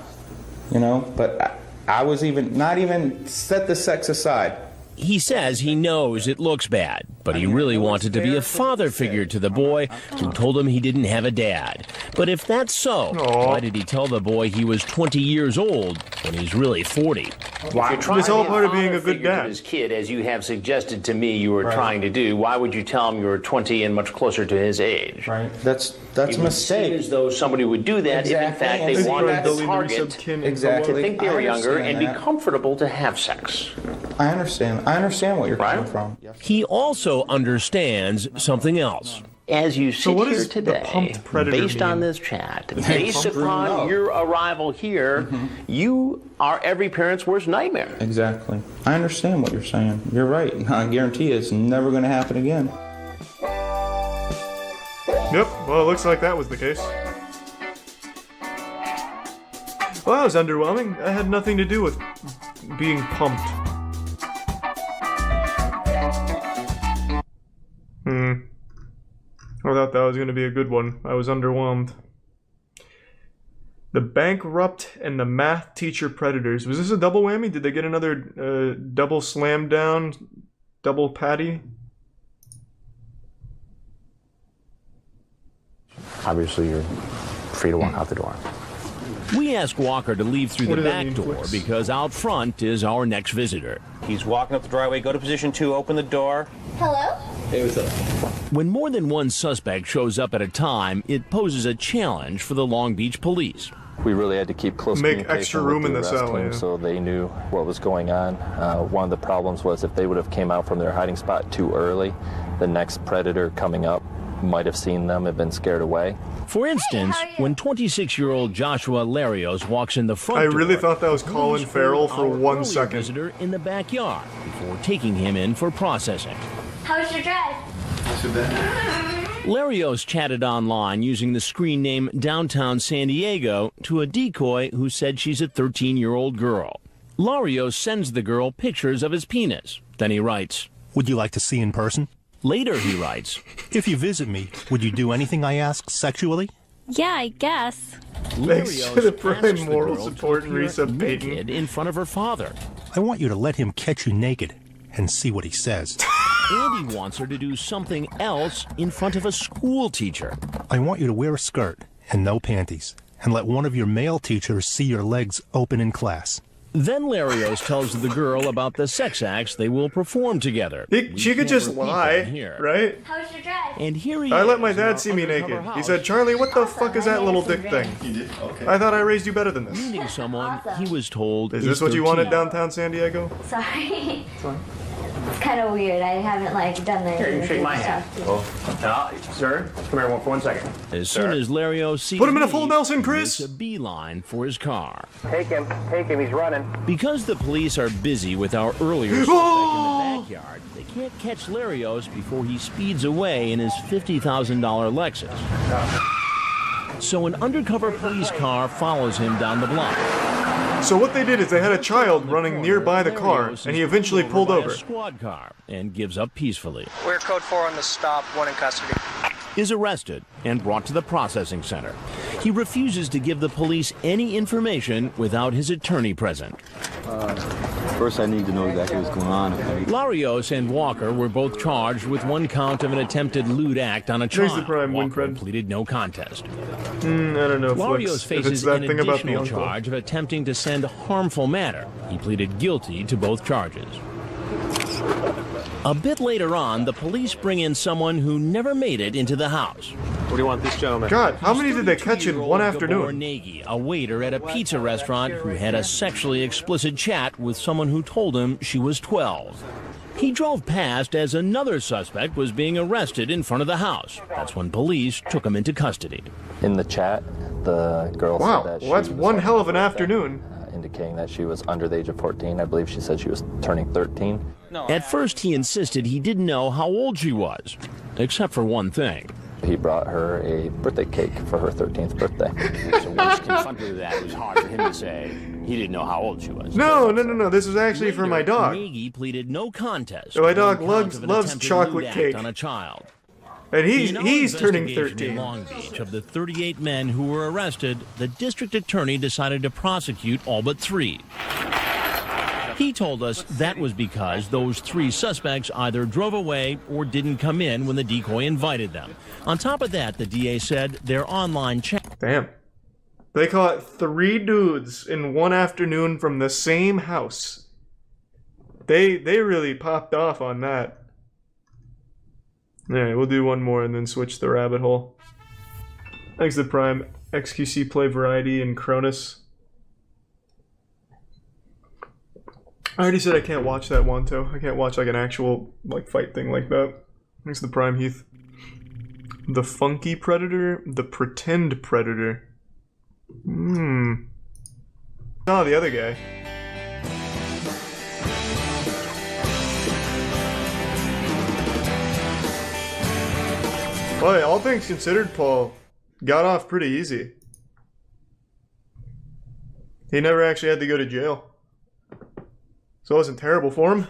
But I was not even set the sex aside. He says he knows it looks bad, but he really wanted to be a father figure to the boy who told him he didn't have a dad. But if that's so, why did he tell the boy he was 20 years old when he's really 40? Why? It's all part of being a good dad. His kid, as you have suggested to me you were trying to do, why would you tell him you were 20 and much closer to his age? Right. That's a It would mistake. seem as though somebody would do that if in fact Exactly. they wanted Exactly. the target Exactly. to think they I were younger understand and be that. comfortable to have sex. I understand. I understand what you're coming from. He also understands something else. As you sit what here does the today, pumped predator based mean? on this chat, Pumped based upon predator. your arrival here, you are every parent's worst nightmare. Exactly. I understand what you're saying. You're right. I guarantee it's never going to happen again. Yep, well, it looks like that was the case. Well, that was underwhelming. That had nothing to do with being pumped. that was going to be a good one. I was underwhelmed. The bankrupt and the math teacher predators. Was this a double whammy? Did they get another double slam down, double patty? Obviously, you're free to walk out the door. We ask Walker to leave through the back door because out front is our next visitor. He's walking up the driveway. Go to position 2. Open the door. Hello? Hey, what's up? When more than one suspect shows up at a time, it poses a challenge for the Long Beach police. We really had to keep close Make extra room in the cell, yeah. So they knew what was going on. One of the problems was if they would have came out from their hiding spot too early, the next predator coming up might have seen them and been scared away. For instance, when 26-year-old Joshua Larios walks in the front I door, really thought that was Colin Farrell for 1 second. Visitor in the backyard before taking him in for processing. How was your drive? Not too bad. Larios chatted online using the screen name Downtown San Diego to a decoy who said she's a 13-year-old girl. Larios sends the girl pictures of his penis. Then he writes, "Would you like to see in person?" Later he writes, "If you visit me, would you do anything I ask sexually?" Yeah, I guess. Thanks to the prime moral support and resub naked in front of her father. "I want you to let him catch you naked and see what he says." And he wants her to do something else in front of a school teacher. "I want you to wear a skirt and no panties, and let one of your male teachers see your legs open in class." Then Larios tells the girl about the sex acts they will perform together. She could just lie, right? How was your drive? And here he I is let my dad see me naked. He said, "Charlie, what the fuck is that little dick thing?" You did? Okay. I thought I raised you better than this. Meeting someone he was told Is this what you wanted, downtown San Diego? Sorry. It's kind of weird. I haven't done the. Here, you can shake my hand. Sir, come here for 1 second. As soon as Larios sees Put him in a me, full Nelson, he Chris. makes a beeline for his car. Take him, he's running. Because the police are busy with our earlier suspect in the backyard, they can't catch Larios before he speeds away in his $50,000 Lexus. So an undercover police car follows him down the block. So what they did is they had a child running nearby the car, and he eventually pulled over. A squad car and gives up peacefully. We're code 4 on the stop, 1 in custody. Is arrested and brought to the processing center. He refuses to give the police any information without his attorney present. First, I need to know exactly what's going on. Larios and Walker were both charged with 1 count of an attempted lewd act on a child. Walker pleaded no contest. I don't know. Larios faces an additional charge of attempting to send harmful matter. He pleaded guilty to both charges. A bit later on, the police bring in someone who never made it into the house. What do you want this gentleman? God, how many did they catch in one afternoon? Nagy, a waiter at a pizza restaurant who had a sexually explicit chat with someone who told him she was 12. He drove past as another suspect was being arrested in front of the house. That's when police took him into custody. In the chat, the girl said that that's one hell of an afternoon. Indicating that she was under the age of 14. I believe she said she was turning 13. At first, he insisted he didn't know how old she was, except for one thing. He brought her a birthday cake for her 13th birthday. So once confronted with that, it was hard for him to say he didn't know how old she was. No. This was actually for my dog. Nagy pleaded no contest. So my dog loves chocolate cake on a child. And he's turning 13. In Long Beach, of the 38 men who were arrested, the district attorney decided to prosecute all but 3. He told us that was because those 3 suspects either drove away or didn't come in when the decoy invited them. On top of that, the DA said their online chat. Damn. They caught 3 dudes in one afternoon from the same house. They really popped off on that. Alright, we'll do one more and then switch the rabbit hole. Thanks to Prime, XQC Play Variety, and Cronus. I already said I can't watch that Wanto. I can't watch an actual fight thing like that. Thanks to Prime, Heath. The Funky Predator, the Pretend Predator. Oh, the other guy. Boy, all things considered, Paul got off pretty easy. He never actually had to go to jail. So it wasn't terrible for him.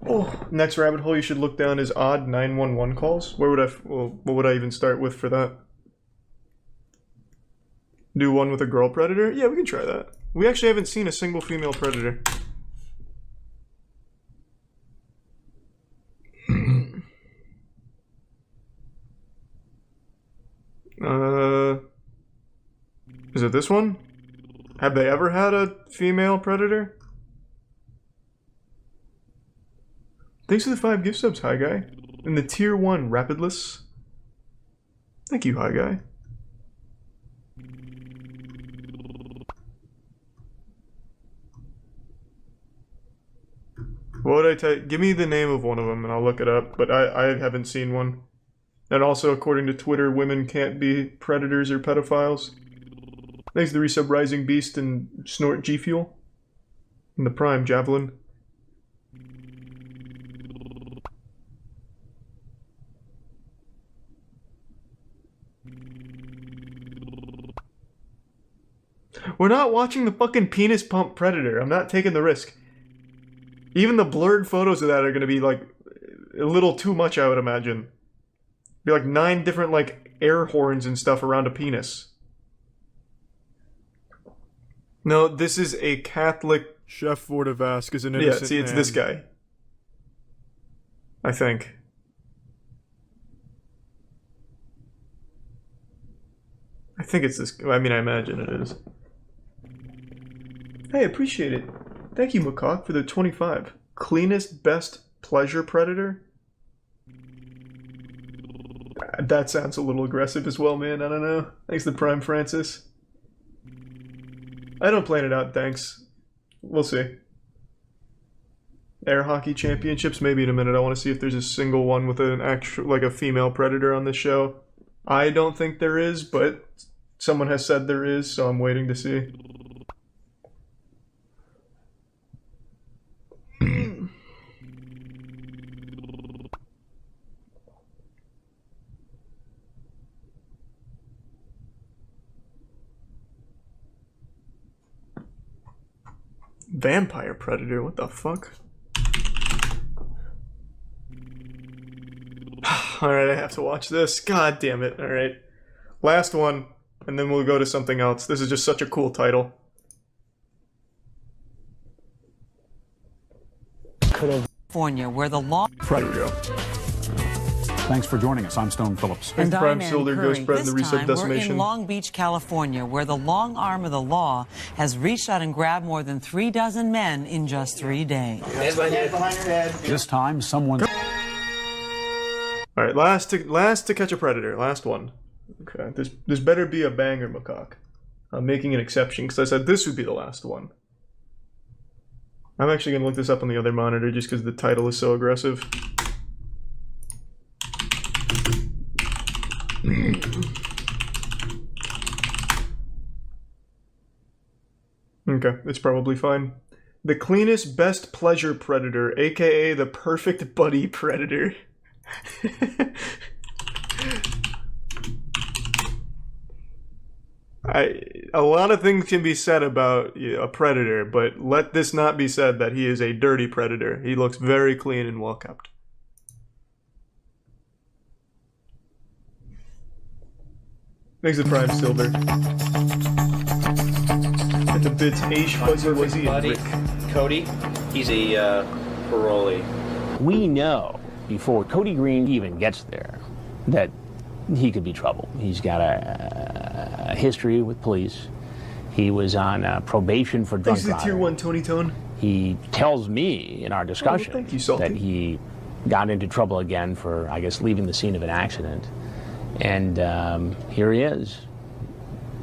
Oh, next rabbit hole you should look down is odd 911 calls. Where would what would I even start with for that? Do one with a girl predator? Yeah, we can try that. We actually haven't seen a single female predator. Is it this one? Have they ever had a female predator? Thanks for the 5 gift subs, Hi Guy. And the tier 1 Rapidless. Thank you, Hi Guy. What would I type? Give me the name of one of them and I'll look it up, but I haven't seen one. And also, according to Twitter, women can't be predators or pedophiles. Thanks to the resub Rising Beast and Snort G Fuel. And the Prime Javelin. We're not watching the fucking penis pump predator. I'm not taking the risk. Even the blurred photos of that are gonna be like a little too much, I would imagine. Be like 9 different like air horns and stuff around a penis. No, this is a Catholic. Chef Vordevask is an innocent Yeah, see, it's man. this guy. I think. I think it's this. I mean, I imagine it is. Hey, appreciate it. Thank you, Macaque, for the 25. Cleanest, best pleasure predator? That sounds a little aggressive as well, man. I don't know. Thanks to Prime Francis. I don't plan it out, thanks. We'll see. Air hockey championships, maybe in a minute. I want to see if there's a single one with an actual, like a female predator on this show. I don't think there is, but someone has said there is, so I'm waiting to see. Vampire predator, what the fuck? Alright, I have to watch this. God damn it. Alright. Last one, and then we'll go to something else. This is just such a cool title. California, where the law... Predator. Thanks for joining us. I'm Stone Phillips. And Prime I'm Silder Curry. goes spreading the This reset time, decimation. we're in Long Beach, California, where the long arm of the law has reached out and grabbed more than 36 men in just 3 days. Hands behind your head. This time, someone... Alright, last to catch a predator. Last one. Okay, this better be a banger, Macaque. I'm making an exception, because I said this would be the last one. I'm actually going to look this up on the other monitor, just because the title is so aggressive. Okay, it's probably fine. The cleanest, best pleasure predator, aka the perfect buddy predator. A lot of things can be said about a predator, but let this not be said that he is a dirty predator. He looks very clean and well kept. Thanks to Prime Silver. And the bits Aish, Fuzzy Wuzzy, and Rick. Cody, he's a parolee. We know before Cody Green even gets there that he could be trouble. He's got a history with police. He was on probation for drunk Thanks to driving. Tier 1 Tony Tone. He tells me in our discussion thank you, Salty. that he got into trouble again for, I guess, leaving the scene of an accident. And here he is,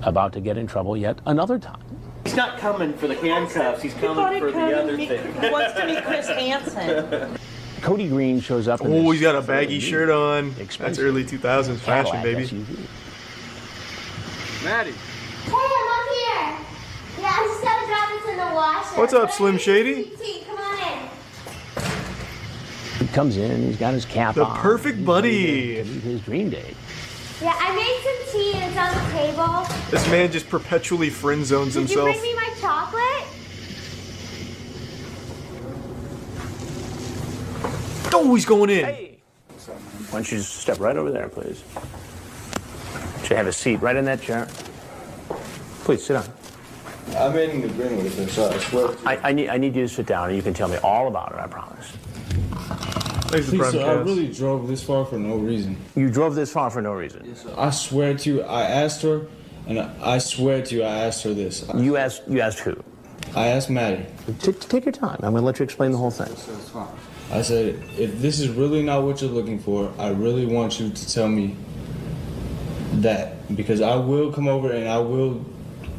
about to get in trouble yet another time. He's not coming for the handcuffs, he's coming for the other thing. He wants to meet Chris Hansen. Cody Green shows up in Oh, this he's got a baggy shirt on. That's early 2000s fashion, Cadillac baby. SUV. Maddie. Hey, I'm up here. Yeah, I just gotta drop this in the washer. What's up, Slim Shady? Come on in. He comes in, he's got his cap The on. perfect buddy. To meet his dream date. Yeah, I made some tea and it's on the table. This man just perpetually friend zones Did you himself. bring me my chocolate? Oh, he's going in. Hey. Why don't you just step right over there, please? Should have a seat right in that chair. Please sit down. I'm in agreement with this, so I swear. I need you to sit down, and you can tell me all about it. I promise. Please, sir, I really drove this far for no reason. You drove this far for no reason? Yes, sir. I swear to you, I asked her, and I swear to you, I asked her this. You asked who? I asked Maddie. Take your time. I'm going to let you explain the whole thing. I said, if this is really not what you're looking for, I really want you to tell me that. Because I will come over and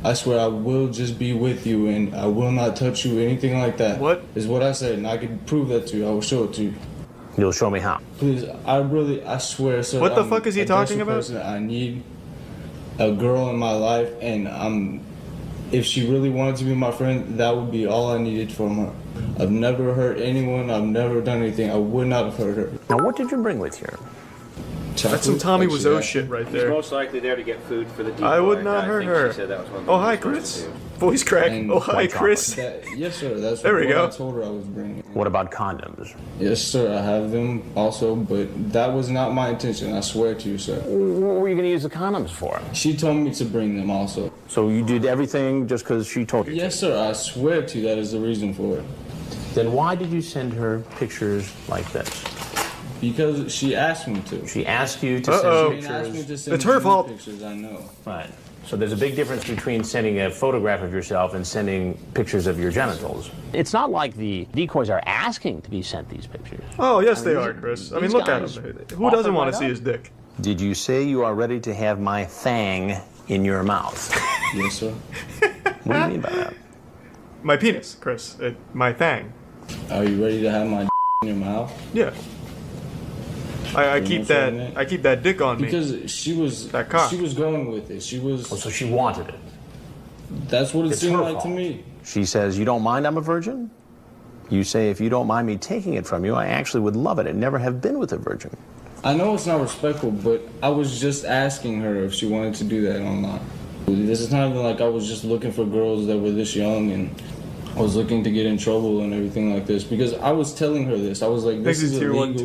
I swear I will just be with you and I will not touch you, anything like that. What? Is what I said, and I can prove that to you. I will show it to you. You'll show me how. Please, I swear, sir. What the fuck is he talking about? Person. I need a girl in my life, and if she really wanted to be my friend, that would be all I needed from her. I've never hurt anyone. I've never done anything. I would not have hurt her. Now, what did you bring with you? That's some Tommy Wiseau shit right there. He's most likely there to get food for the decoy. I would not hurt her. She said that was one of the Oh, hi, Chris. Voice crack. And oh, hi, Chris. Yes, sir. That's there we what go. I told her I was bringing. What about condoms? Yes, sir. I have them also, but that was not my intention. I swear to you, sir. What were you going to use the condoms for? She told me to bring them also. So you did everything just because she told you? Yes, sir. I swear to you that is the reason for it. Then why did you send her pictures like this? Because she asked me to. She asked you to send pictures. It's her fault. Pictures, I know. Right. So there's a big difference between sending a photograph of yourself and sending pictures of your genitals. It's not like the decoys are asking to be sent these pictures. Oh, yes, they are, Chris. I mean, look at him. Who doesn't want to see his dick? Did you say you are ready to have my fang in your mouth? Yes, sir. What do you mean by that? My penis, Chris. My thang. Are you ready to have my in your mouth? Yeah. I keep that dick on me. Because she was going with it. She was. Oh, so she wanted it. That's what it seemed like to me. She says, "You don't mind I'm a virgin?" You say, "If you don't mind me taking it from you, I actually would love it and never have been with a virgin." I know it's not respectful, but I was just asking her if she wanted to do that online. This is not even like I was just looking for girls that were this young and I was looking to get in trouble and everything like this, because I was telling her this. I was like, this is illegal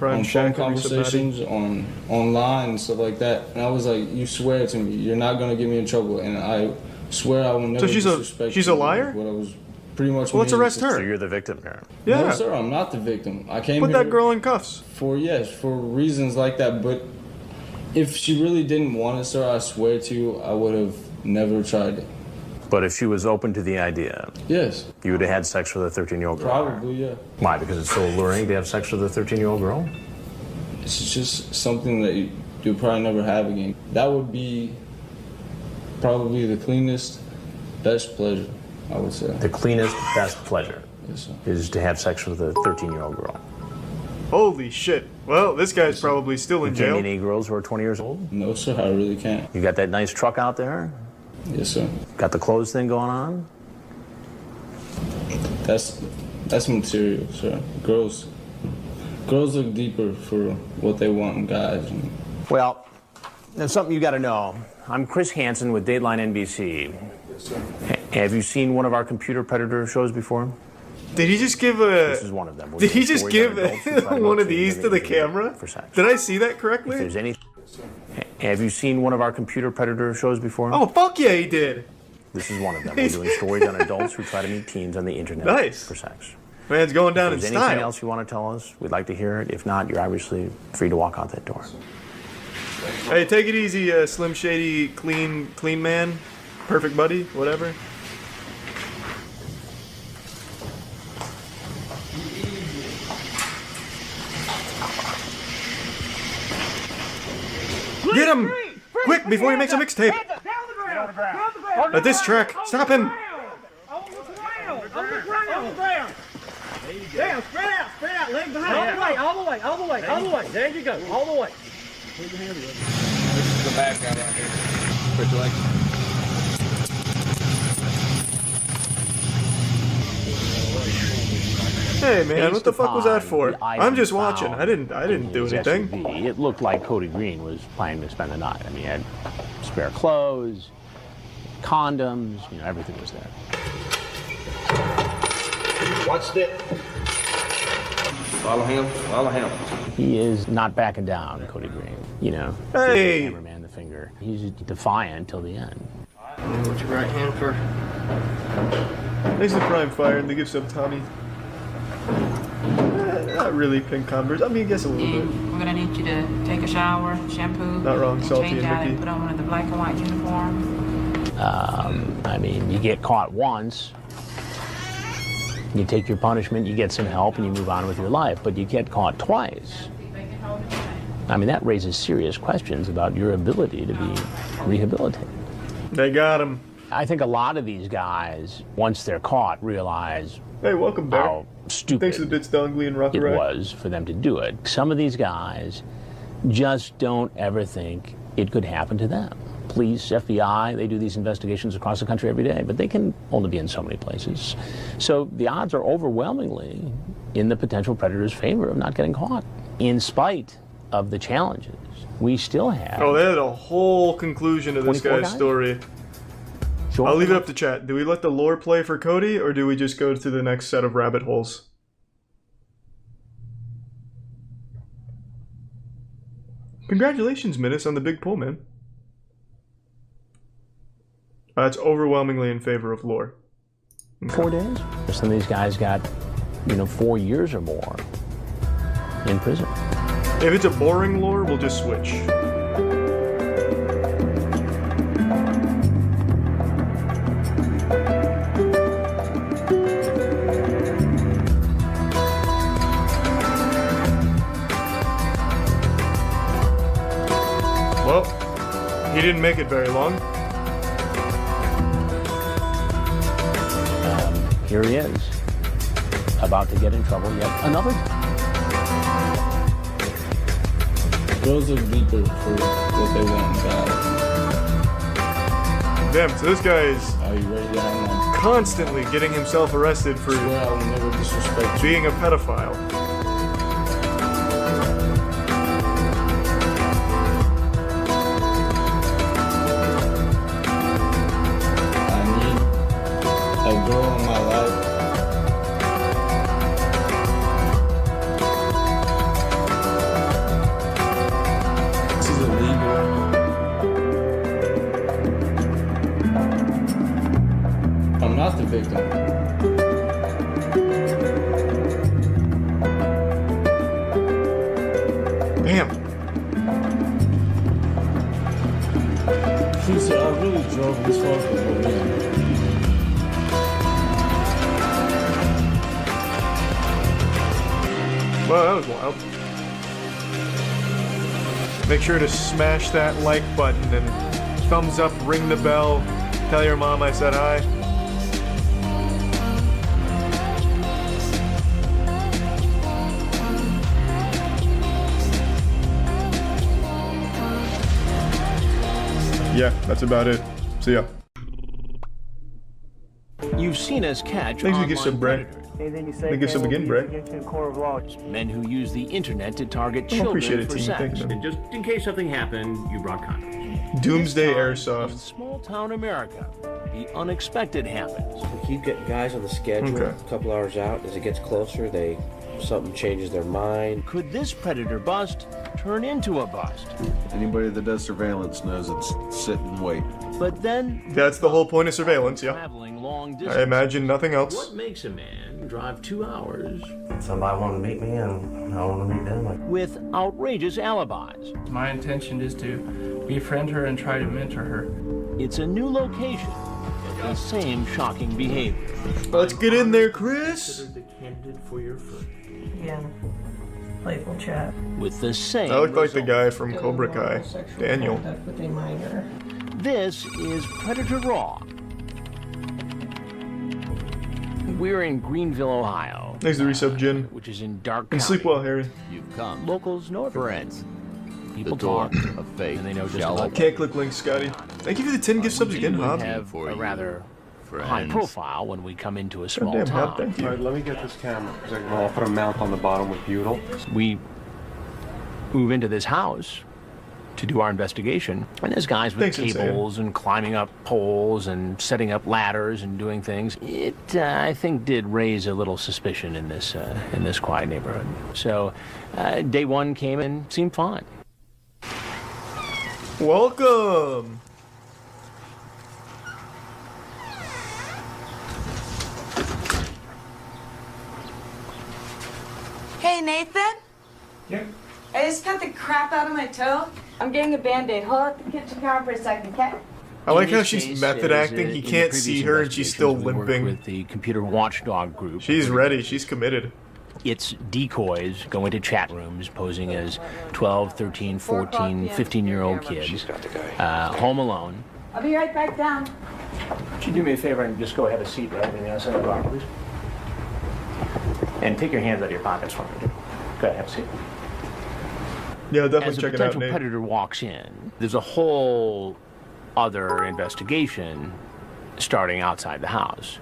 on phone conversations, on online and stuff like that. And I was like, you swear to me, you're not going to get me in trouble. And I swear I will never disrespect you. She's a liar? What I was pretty much. Well, let's arrest her. So you're the victim here. Yeah. No, sir, I'm not the victim. I came Put here that girl in cuffs. for reasons like that. But if she really didn't want it, sir, I swear to you, I would have never tried it. But if she was open to the idea, yes, you would have had sex with a 13-year-old girl. Probably, yeah. Why? Because it's so alluring to have sex with a 13-year-old girl? It's just something that you'll probably never have again. That would be probably the cleanest, best pleasure, I would say. The cleanest, best pleasure yes, sir. Is to have sex with a 13-year-old girl. Holy shit. Well, this guy's probably still in jail. Can any girls who are 20 years old? No, sir, I really can't. You got that nice truck out there? Yes, sir. Got the clothes thing going on? That's material, sir. Girls look deeper for what they want in guys. Well, there's something you got to know. I'm Chris Hansen with Dateline NBC. Yes, sir. Have you seen one of our computer predator shows before? Did he just give a... This is one of them. Did he just give one of these to the camera? Did I see that correctly? If there's any... Have you seen one of our computer predator shows before? Oh, fuck yeah, he did. This is one of them. We're doing stories on adults who try to meet teens on the internet for sex. Man's going down in style. If there's anything else you want to tell us, we'd like to hear it. If not, you're obviously free to walk out that door. Hey, take it easy, Slim Shady, clean man, perfect buddy, whatever. Get him! Quick, before he makes a mixtape! At this track, stop him! On the ground! Down, spread out, leg behind. All the way. There you go, all the way. Put your hand away. This is the bad guy right here. Put your leg. Hey man, what the fuck was that for? I'm just watching. I didn't do anything. SUV. It looked like Cody Green was planning to spend the night. I mean, he had spare clothes, condoms, everything was there. Watch it. Follow him. Follow him. He is not backing down, Cody Green. You know, hey, cameraman the finger. He's defiant till the end. What's your right hand for? There's the prime fire and the gift sub Tommy. Not really pink Converse. I mean, I guess a little bit. We're gonna need you to take a shower, shampoo, Not wrong, Salty change and out Mickey. and put on one of the black and white uniforms. I mean, you get caught once, you take your punishment, you get some help, and you move on with your life. But you get caught twice. I mean, that raises serious questions about your ability to be rehabilitated. They got him. I think a lot of these guys, once they're caught, realize hey, welcome back. How stupid Thanks to the bits, Dongly and Rocket it Rack. was for them to do it. Some of these guys just don't ever think it could happen to them. Police, FBI, they do these investigations across the country every day, but they can only be in so many places. So the odds are overwhelmingly in the potential predator's favor of not getting caught. In spite of the challenges, we still have... Oh, they had a whole conclusion to this guy's story. Sure. I'll leave it up to chat. Do we let the lore play for Cody, or do we just go to the next set of rabbit holes? Congratulations, Minus, on the big pull, man. It's overwhelmingly in favor of lore. Okay. 4 days? Some of these guys got, 4 years or more in prison. If it's a boring lore, we'll just switch. Well, he didn't make it very long. Here he is, about to get in trouble yet another time. Girls are deeper for what they want bad. Damn, so this guy is Are you ready to have one? constantly getting himself arrested for Swear I will never disrespect you. being a pedophile. I need a girl in my life. This is illegal. I'm not the victim. Damn. He said, I really drove this far for no reason. Well, that was wild. Make sure to smash that like button and thumbs up, ring the bell, tell your mom I said hi. Yeah, that's about it. See ya. You've seen us catch Thanks for online the gift sub, Bray. predators. The gift sub again, Bray. Men who use the internet to target I children appreciate it, for team. sex. Thanks, man. And just in case something happened, you brought condoms. Doomsday In Airsoft. small-town America, the unexpected happens. We keep getting guys on the schedule Okay. a couple hours out. As it gets closer, something changes their mind. Could this predator bust turn into a bust? Anybody that does surveillance knows it's sit and wait. But then, That's the whole point of surveillance, yeah. traveling long distance. I imagine nothing else. What makes a man drive 2 hours Somebody want to meet me, and I want to meet them. with outrageous alibis? My intention is to befriend her and try to mentor her. It's a new location, but the same shocking behavior. Let's get in there, Chris. The candidate for your first. Again, playful chat. With the same I look like the result. guy from Cobra Kai, Daniel. With a minor. This is Predator Raw. We're in Greenville, Ohio. Thanks to the resub, Jin. Which is in Dark And County. sleep well, Harry. You've come. Locals know friends. People The door talk of faith and they know just shall about open. Can't click links, Scotty. Thank you for the 10 gift subs again, we Hob. have a rather high profile when we come into a small Goddamn, town. Hob, thank you. Alright, let me get this camera, because I'll put a mount on the bottom with butyl. We move into this house to do our investigation. And there's guys with cables and climbing up poles and setting up ladders and doing things. It, I think, did raise a little suspicion in this quiet neighborhood. So day one came and seemed fine. Welcome. Hey, Nathan? Yep. I just cut the crap out of my toe. I'm getting a Band-Aid. Hold up the kitchen counter for a second, okay? I like how she's method acting. He can't see her and she's still limping. With the computer watchdog group. She's ready. She's committed. It's decoys go into chat rooms posing as 12, 13, 14, 15-year-old kids, home alone. I'll be right back down. Would you do me a favor and just go have a seat right on the outside of the bar, please? And take your hands out of your pockets for me. Go ahead, have a seat. Yeah, definitely As check a it out, potential Nate. predator walks in, there's a whole other investigation starting outside the house.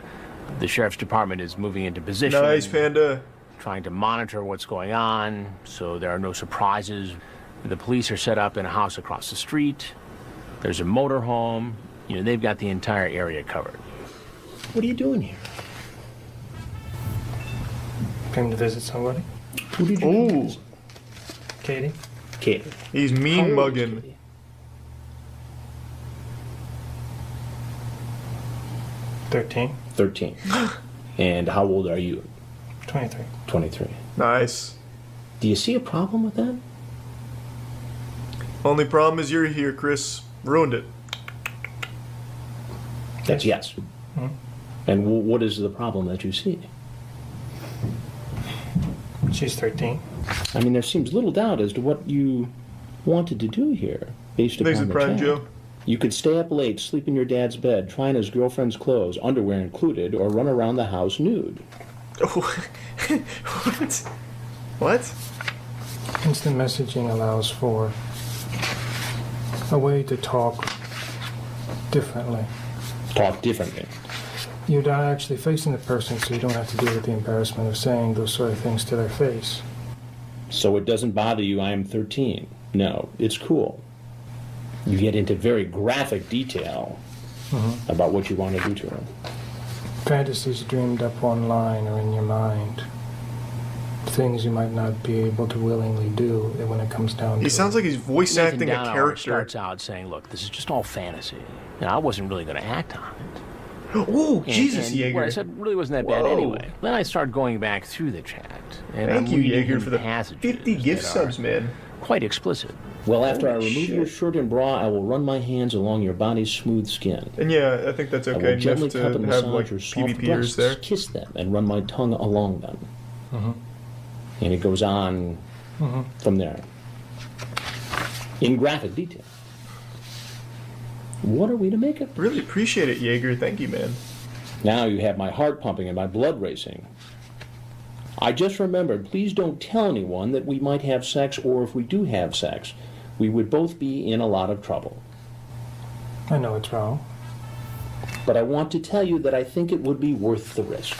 The sheriff's department is moving into position. Nice, Panda. Trying to monitor what's going on so there are no surprises. The police are set up in a house across the street. There's a motorhome. You know, they've got the entire area covered. What are you doing here? Came to visit somebody. Who did you visit? Katie. Katie. He's mean mugging. Thirteen. 13. And how old are you? 23. 23. Nice. Do you see a problem with that? Only problem is you're here, Chris. Ruined it. That's yes. Hmm? And what is the problem that you see? She's 13. I mean, there seems little doubt as to what you wanted to do here, based Thanks upon for the Prime chat. Joe. You could stay up late, sleep in your dad's bed, try on his girlfriend's clothes, underwear included, or run around the house nude. What? What? Instant messaging allows for a way to talk differently. Talk differently. You're not actually facing the person, so you don't have to deal with the embarrassment of saying those sort of things to their face. So it doesn't bother you I am 13. No, it's cool. You get into very graphic detail about what you want to do to her. Fantasies dreamed up online or in your mind. Things you might not be able to willingly do when it comes down to He sounds like he's voice Nathan acting a Downhour character. starts out saying, look, this is just all fantasy. And I wasn't really going to act on it. Oh, Jesus, and Jaeger. what I said really wasn't that bad Whoa. anyway. Then I started going back through the chat. And Thank I'm you, reading Jaeger, him for the passages 50 gift that subs, are man. Quite explicit. Well, after I Holy remove shit. your shirt and bra, I will run my hands along your body's smooth skin. And yeah, I think that's I okay will gently enough to cup and have massage like your soft PvPers breasts, there. kiss them, and run my tongue along them. And it goes on from there. In graphic detail. What are we to make of it? Really appreciate it, Jaeger. Thank you, man. Now you have my heart pumping and my blood racing. I just remembered, please don't tell anyone that we might have sex, or if we do have sex, we would both be in a lot of trouble. I know it's wrong. But I want to tell you that I think it would be worth the risk.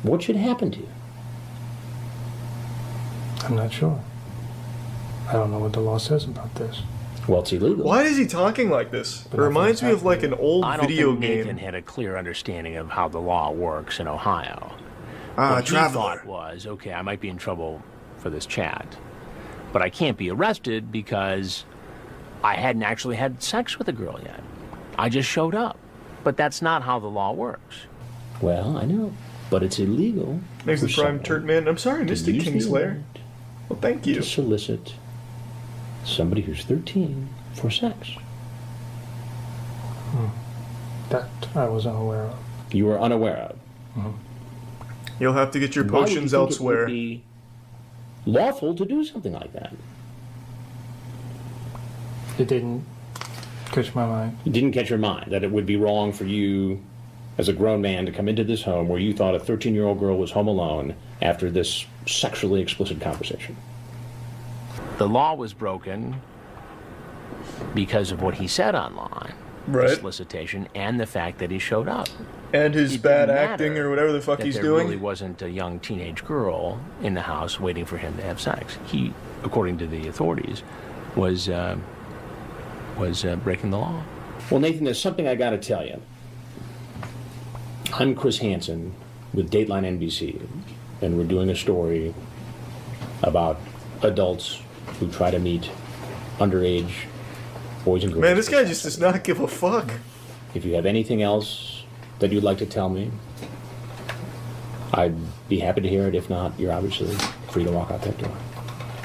What should happen to you? I'm not sure. I don't know what the law says about this. Well, it's illegal. Why is he talking like this? It reminds me of like an old I don't video think game. Nathan had a clear understanding of how the law works in Ohio. Ah, what he traveler. thought was, okay, I might be in trouble for this chat, but I can't be arrested because I hadn't actually had sex with a girl yet. I just showed up. But that's not how the law works. Well, I know, but it's illegal. Thanks for the prime someone turd man. I'm sorry, to Mr. use the Kingslayer. internet Well, thank you. to solicit somebody who's 13 for sex. That I was unaware of. You were unaware of. You'll have to get your Why would you potions think elsewhere. It would be lawful to do something like that. It didn't catch my mind. It didn't catch your mind that it would be wrong for you as a grown man to come into this home where you thought a 13-year-old girl was home alone after this sexually explicit conversation. The law was broken because of what he said online. Right. The solicitation and the fact that he showed up. And his It bad didn't acting matter or whatever the fuck that he's there doing. really wasn't a young teenage girl in the house waiting for him to have sex. He, according to the authorities, was was breaking the law. Well, Nathan, there's something I got to tell you. I'm Chris Hansen with Dateline NBC, and we're doing a story about adults who try to meet underage boys and girls. Man, this guy just does not give a fuck. If you have anything else that you'd like to tell me, I'd be happy to hear it. If not, you're obviously free to walk out that door.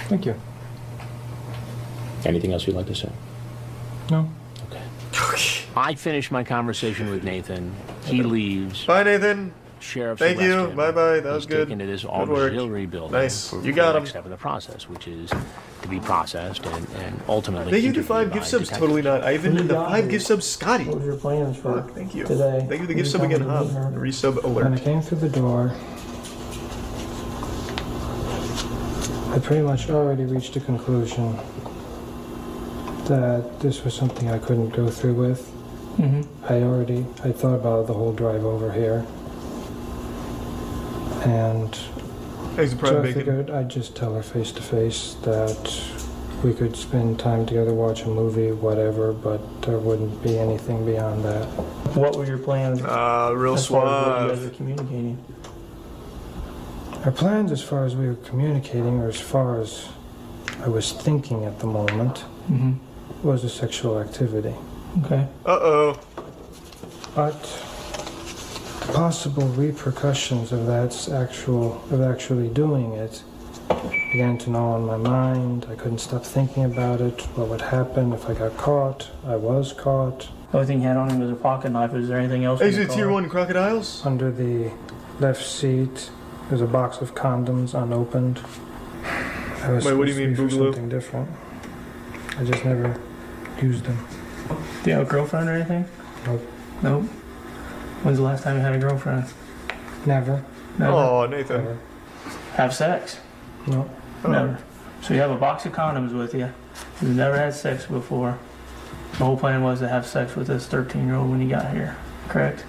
Thank you. Anything else you'd like to say? No. I finish my conversation with Nathan. He leaves. Bye, Nathan. Sheriff's Thank you. arrested him. Bye-bye. That was He's good. taken to this Good work. auxiliary building. Nice. For You got the him. next step in the process, which is to be processed and ultimately. Thank you to interviewed 5 by gift subs. detectives. Totally not. Ivan and the 5 gift subs. Scotty. What was your plans for Thank you. today? Thank you for the gift sub again, huh? Resub When alert. I came through the door, I pretty much already reached a conclusion that this was something I couldn't go through with. I thought about the whole drive over here. And so I figured I'd just tell her face to face that we could spend time together, watch a movie, whatever, but there wouldn't be anything beyond that. What were your plans? Real as far as what you guys suave. were communicating? Our plans as far as we were communicating, or as far as I was thinking at the moment, was a sexual activity. Okay. Uh-oh. But the possible repercussions of actually doing it began to gnaw on my mind. I couldn't stop thinking about it. What would happen if I got caught? I was caught. The only thing he had on him was a pocket knife. Is there anything else? Exit tier 1 crocodiles? Under the left seat, there's a box of condoms unopened. I was Wait, what do you mean, supposed to be for Boogaloo? something different. I just never used them. Do you have a girlfriend or anything? Nope. Nope. When's the last time you had a girlfriend? Never. Never. Oh, Nathan. Never. Have sex? No. Never. So you have a box of condoms with you. You've never had sex before. The whole plan was to have sex with this 13-year-old when you got here, correct?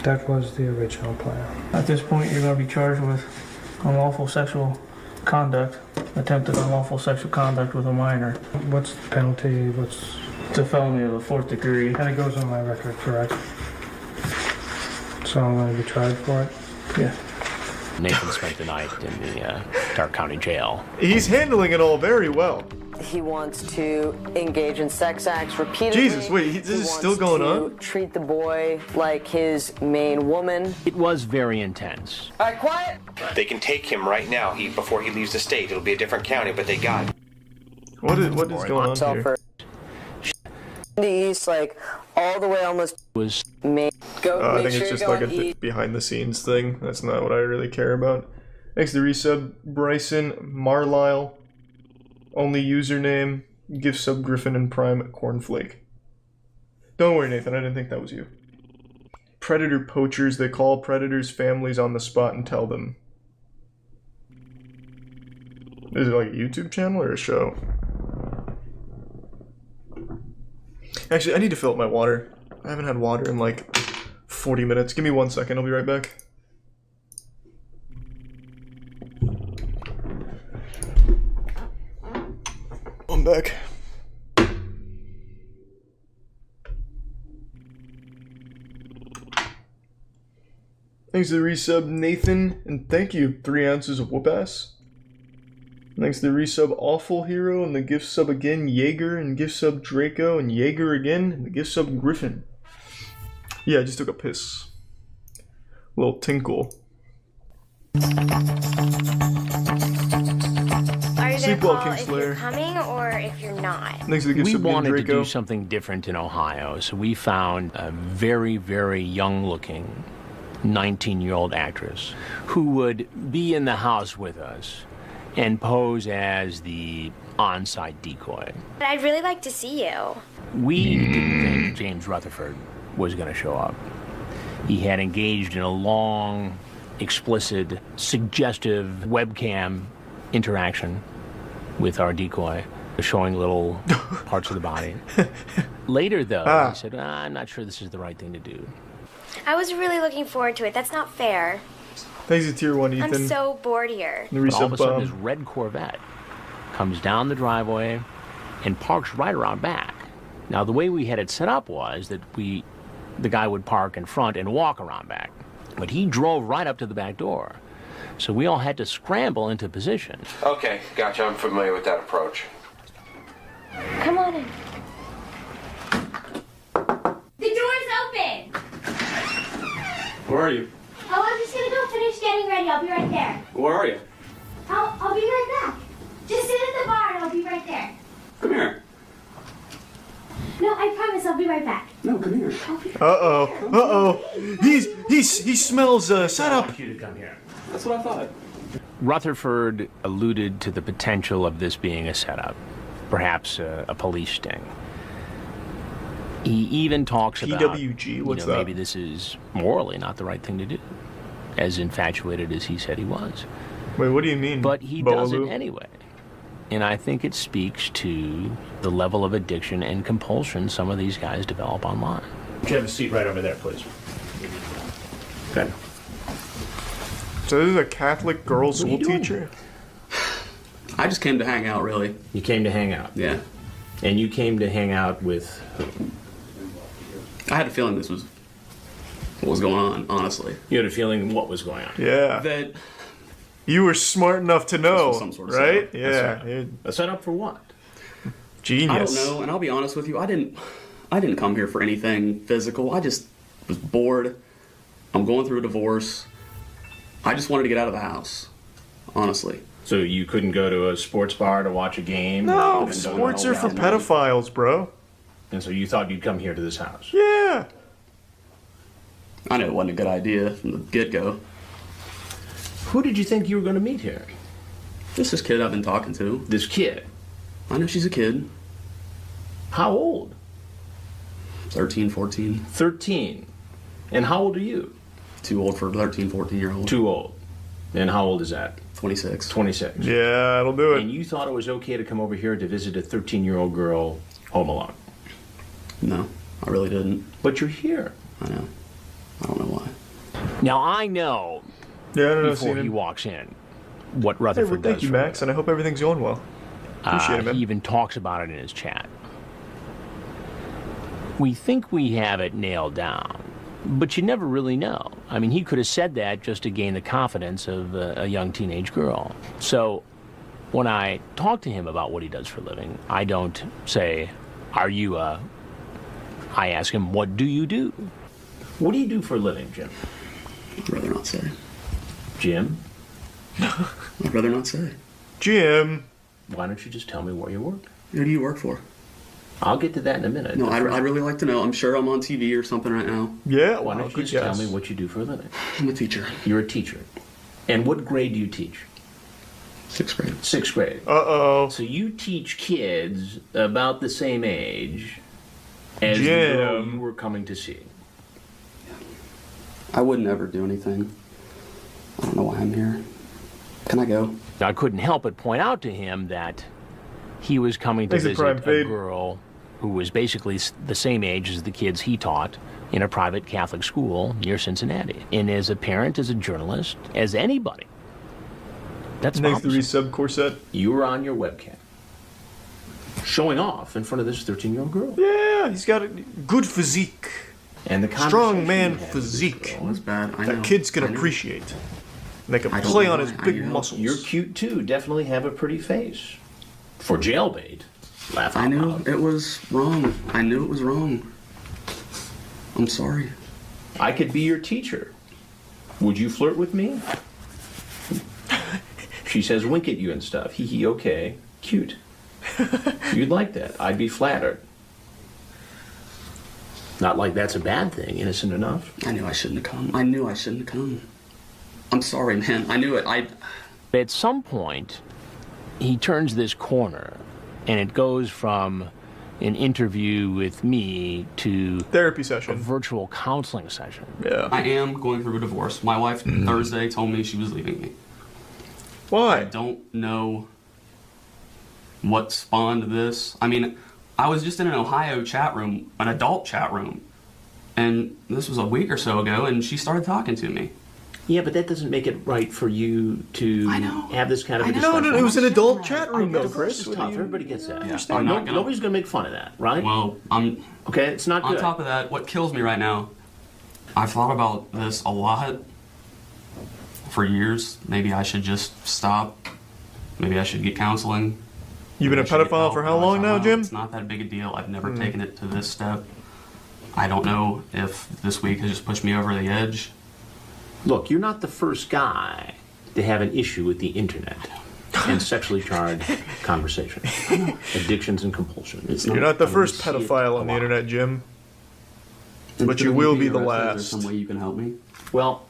That was the original plan. At this point, you're going to be charged with unlawful sexual conduct, attempted unlawful sexual conduct with a minor. What's the penalty? It's a felony of the 4th degree. And it goes on my record, correct? So I'm going to be tried for it? Yeah. Nathan spent the night in the Dark County Jail. He's handling it all very well. He wants to engage in sex acts repeatedly. Jesus, wait, this is still going on? Treat the boy like his main woman. It was very intense. All right, quiet. They can take him right now. Before he leaves the state, it'll be a different county, but they got him. What is going on here? The east, like all the way almost was. Go. I Make think sure it's just you like go a and eat. behind the scenes thing. That's not what I really care about. Thanks to resub Bryson Marlisle. Only username gift sub Griffin and Prime Cornflake. Don't worry, Nathan. I didn't think that was you. Predator poachers. They call predators' families on the spot and tell them. Is it like a YouTube channel or a show? Actually, I need to fill up my water. I haven't had water in like 40 minutes. Give me 1 second. I'll be right back. I'm back. Thanks to the resub Nathan, and thank you, 3 ounces of whoop ass. Thanks to the resub Awful Hero, and the gift sub again Jaeger, and gift sub Draco, and Jaeger again, and the gift sub Griffin. Yeah, I just took a piss. Little tinkle. Are you Sleep gonna well, call if Kingslayer. you're coming or if you're not? Thanks to the gift We sub again, wanted to Draco. do something different in Ohio, so we found a very, very young-looking 19-year-old actress who would be in the house with us and pose as the on-site decoy. But I'd really like to see you. We didn't think James Rutherford was going to show up. He had engaged in a long, explicit, suggestive webcam interaction with our decoy, showing little parts of the body. Later, though, he said, I'm not sure this is the right thing to do. I was really looking forward to it. That's not fair. Thanks to tier 1, Ethan. I'm so bored here. But all of a sudden, this red Corvette comes down the driveway and parks right around back. Now, the way we had it set up was that the guy would park in front and walk around back. But he drove right up to the back door. So we all had to scramble into position. Okay, gotcha. I'm familiar with that approach. Come on in. The door's open. Where are you? Oh, I'm just gonna go finish getting ready. I'll be right there. Where are you? I'll be right back. Just sit at the bar and I'll be right there. Come here. No, I promise I'll be right back. No, come here. Uh-oh. He smells setup. I want you to come here. That's what I thought. Rutherford alluded to the potential of this being a setup, perhaps a police sting. He even talks about PWG, what's that? maybe this is morally not the right thing to do, as infatuated as he said he was. Wait, what do you mean? But he does it Boogaloo? anyway. And I think it speaks to the level of addiction and compulsion some of these guys develop online. Could you have a seat right over there, please? Good. So this is a Catholic girls' school teacher? I just came to hang out, really. You came to hang out? Yeah. And you came to hang out with who? I had a feeling this was what was going on, honestly. You had a feeling what was going on? Yeah. That you were smart enough to know, some sort of right? setup. Yeah. A setup for what? Genius. I don't know, and I'll be honest with you, I didn't come here for anything physical. I just was bored. I'm going through a divorce. I just wanted to get out of the house, honestly. So you couldn't go to a sports bar to watch a game? No, sports are for pedophiles, bro. And so you thought you'd come here to this house? Yeah. I knew it wasn't a good idea from the get-go. Who did you think you were going to meet here? Just this kid I've been talking to. This kid? I know she's a kid. How old? 13, 14. 13. And how old are you? Too old for a 13, 14-year-old. Too old. And how old is that? 26. 26. Yeah, that'll do it. And you thought it was okay to come over here to visit a 13-year-old girl home alone? No, I really didn't. But you're here. I know. I don't know why. Now, I know before he walks in what Rutherford does. Thank you, Max, and I hope everything's going well. Appreciate it, man. He even talks about it in his chat. We think we have it nailed down, but you never really know. I mean, he could have said that just to gain the confidence of a young teenage girl. So when I talk to him about what he does for a living, I don't say, are you a... I ask him, what do you do? What do you do for a living, Jim? I'd rather not say. Jim? I'd rather not say. Jim. Why don't you just tell me where you work? Who do you work for? I'll get to that in a minute. No, I'd really like to know. I'm sure I'm on TV or something right now. Yeah, why don't you just tell me what you do for a living? I'm a teacher. You're a teacher. And what grade do you teach? 6th grade. 6th grade. Uh-oh. So you teach kids about the same age as the girl you were coming to see. I wouldn't ever do anything. I don't know why I'm here. Can I go? Now, I couldn't help but point out to him that he was coming to visit a girl who was basically the same age as the kids he taught in a private Catholic school near Cincinnati. And as a parent, as a journalist, as anybody, that's Next to resub corset. You were on your webcam, showing off in front of this 13-year-old girl. Yeah, he's got a good physique. And the strong man physique. That's bad. I that know. kids can I know. appreciate. And they can play on his big muscles. You're cute too. Definitely have a pretty face. For jailbait. Laugh out I knew loud. it was wrong. I knew it was wrong. I'm sorry. I could be your teacher. Would you flirt with me? She says wink at you and stuff. Hee hee, okay. Cute. You'd like that. I'd be flattered. Not like that's a bad thing. Innocent enough. I knew I shouldn't have come. I knew I shouldn't have come. I'm sorry, man. I knew it. At some point, he turns this corner, and it goes from an interview with me to therapy session, a virtual counseling session. Yeah. I am going through a divorce. My wife Thursday told me she was leaving me. Why? I don't know what spawned this. I mean, I was just in an Ohio chat room, an adult chat room, and this was a week or so ago, and she started talking to me. Yeah, but that doesn't make it right for you to have this kind of a discussion. No, it was an adult chat room, though, Chris. Chris. Tough. Everybody gets that. Yeah. Nobody's going to make fun of that, right? Well, okay, it's not good. On top of that, what kills me right now, I've thought about this a lot for years. Maybe I should just stop. Maybe I should get counseling. You've been a pedophile for how long now, Jim? It's not that big a deal. I've never taken it to this step. I don't know if this week has just pushed me over the edge. Look, you're not the first guy to have an issue with the internet and sexually charged conversation, addictions and compulsions. You're not the first pedophile on the internet, Jim. But you will be the last. Is there some way you can help me? Well,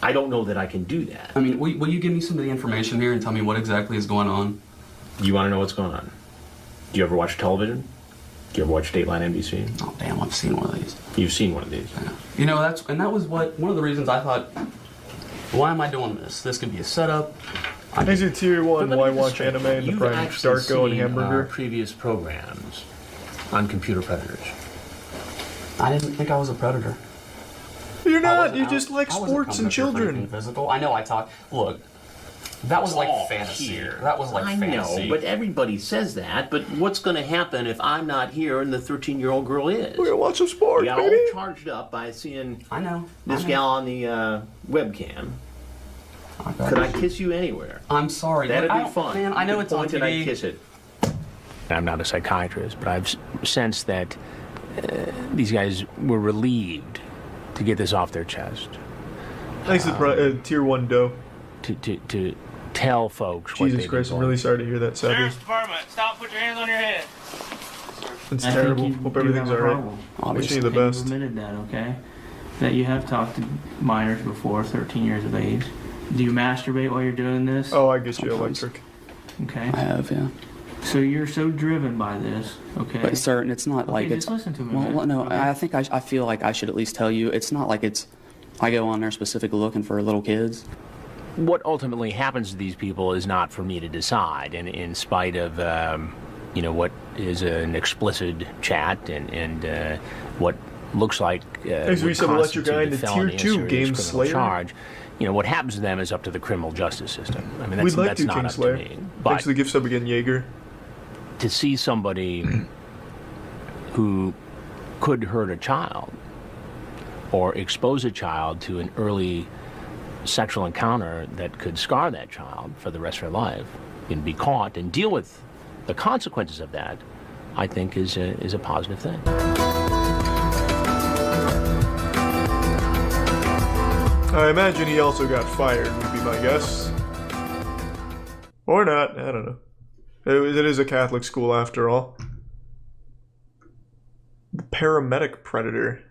I don't know that I can do that. I mean, will you give me some of the information here and tell me what exactly is going on? Do you want to know what's going on? Do you ever watch television? Do you ever watch Dateline NBC? Oh, damn, I've seen one of these. You've seen one of these? Yeah. You know, that was one of the reasons I thought, why am I doing this? This could be a setup. Is it tier 1, why watch anime in the prime Starco and Hamburger? Previous programs on computer predators. I didn't think I was a predator. You're not. You just like sports and children. Physical. I know. Look, that was like fantasy. That was like fantasy. I know, but everybody says that. But what's going to happen if I'm not here and the 13-year-old girl is? We're gonna watch some sports, baby. You got all charged up by seeing this gal on the webcam. Could I kiss you anywhere? I'm sorry. That'd be fun. Man, I know it's on TV. I'd kiss it. I'm not a psychiatrist, but I've sensed that these guys were relieved to get this off their chest. Thanks to tier 1 dough. To tell folks what Jesus Christ, I'm really sorry to hear that, Sadly. Sheriff's Department, stop, put your hands on your head. It's terrible. Hope everything's alright. Wish you the best. You admitted that, okay? That you have talked to minors before, 13 years of age. Do you masturbate while you're doing this? Oh, I get you electric. Okay. I have, yeah. So you're so driven by this, okay? But sir, it's not like it's. Just listen to me. Well, no, okay? I think I feel like I should at least tell you. It's not like it's. I go on there specifically looking for little kids. What ultimately happens to these people is not for me to decide, and in spite of what is an explicit chat and what looks like we said let your guy into tier 2 game Slayer charge. What happens to them is up to the criminal justice system. I mean, We'd like that's to, not King up Slayer. to me. Thanks for the gift sub again, Jaeger. To see somebody who could hurt a child or expose a child to an early sexual encounter that could scar that child for the rest of their life and be caught and deal with the consequences of that, I think is a positive thing. I imagine he also got fired, would be my guess. Or not, I don't know. It is a Catholic school after all. The paramedic predator.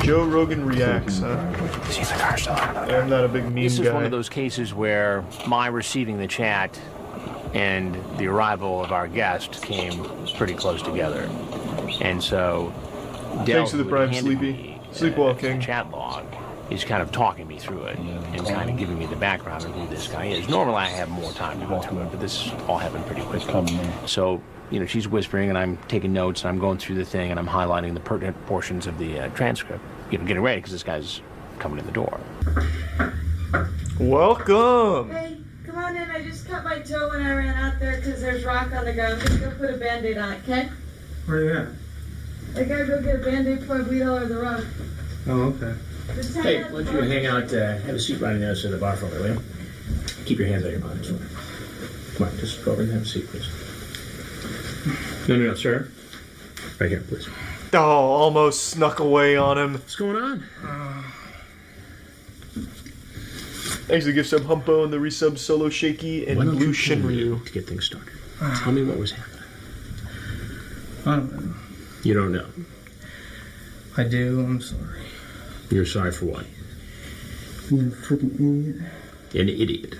Joe Rogan reacts, huh? See if the car's still on. Yeah, I'm not a big meme guy. This is one of those cases where my receiving the chat and the arrival of our guest came pretty close together. And so, thanks to the Prime Sleepy. Sleep well, King. Chat log is kind of talking me through it and kind of giving me the background of who this guy is. Normally I have more time to go through it, but this all happened pretty quickly. So, she's whispering and I'm taking notes and I'm going through the thing and I'm highlighting the pertinent portions of the transcript. Getting ready because this guy's coming in the door. Welcome! Hey, come on in. I just cut my toe when I ran out there because there's rock on the ground. I'm just going to put a Band-Aid on it, okay? Where are you at? I got to go get a Band-Aid before I bleed all over the rock. Oh, okay. Hey, why don't you hang out, have a seat right on the other side of the bar for me, will you? Keep your hands out of your pockets. Come on, just go over and have a seat, please. No, sir. Right here, please. Oh, almost snuck away on him. What's going on? Thanks to the gift sub Humpo and the resub Solo Shaky and Blue Shinryu. To get things started. Tell me what was happening. I don't know. You don't know? I do, I'm sorry. You're sorry for what? You're a freaking idiot. An idiot.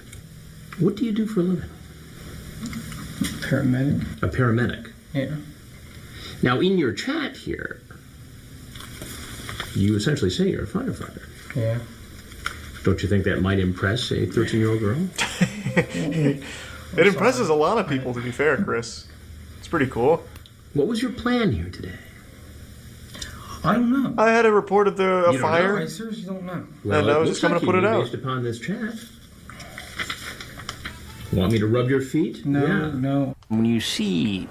What do you do for a living? Paramedic. A paramedic? Yeah. Now, in your chat here, you essentially say you're a firefighter. Yeah. Don't you think that might impress a 13-year-old girl? It impresses a lot of people, to be fair, Chris. It's pretty cool. What was your plan here today? I don't know. I had a report of a fire. I seriously don't know. Well, and I was just coming to put it out. Based upon this chat. Want me to rub your feet? No. When you see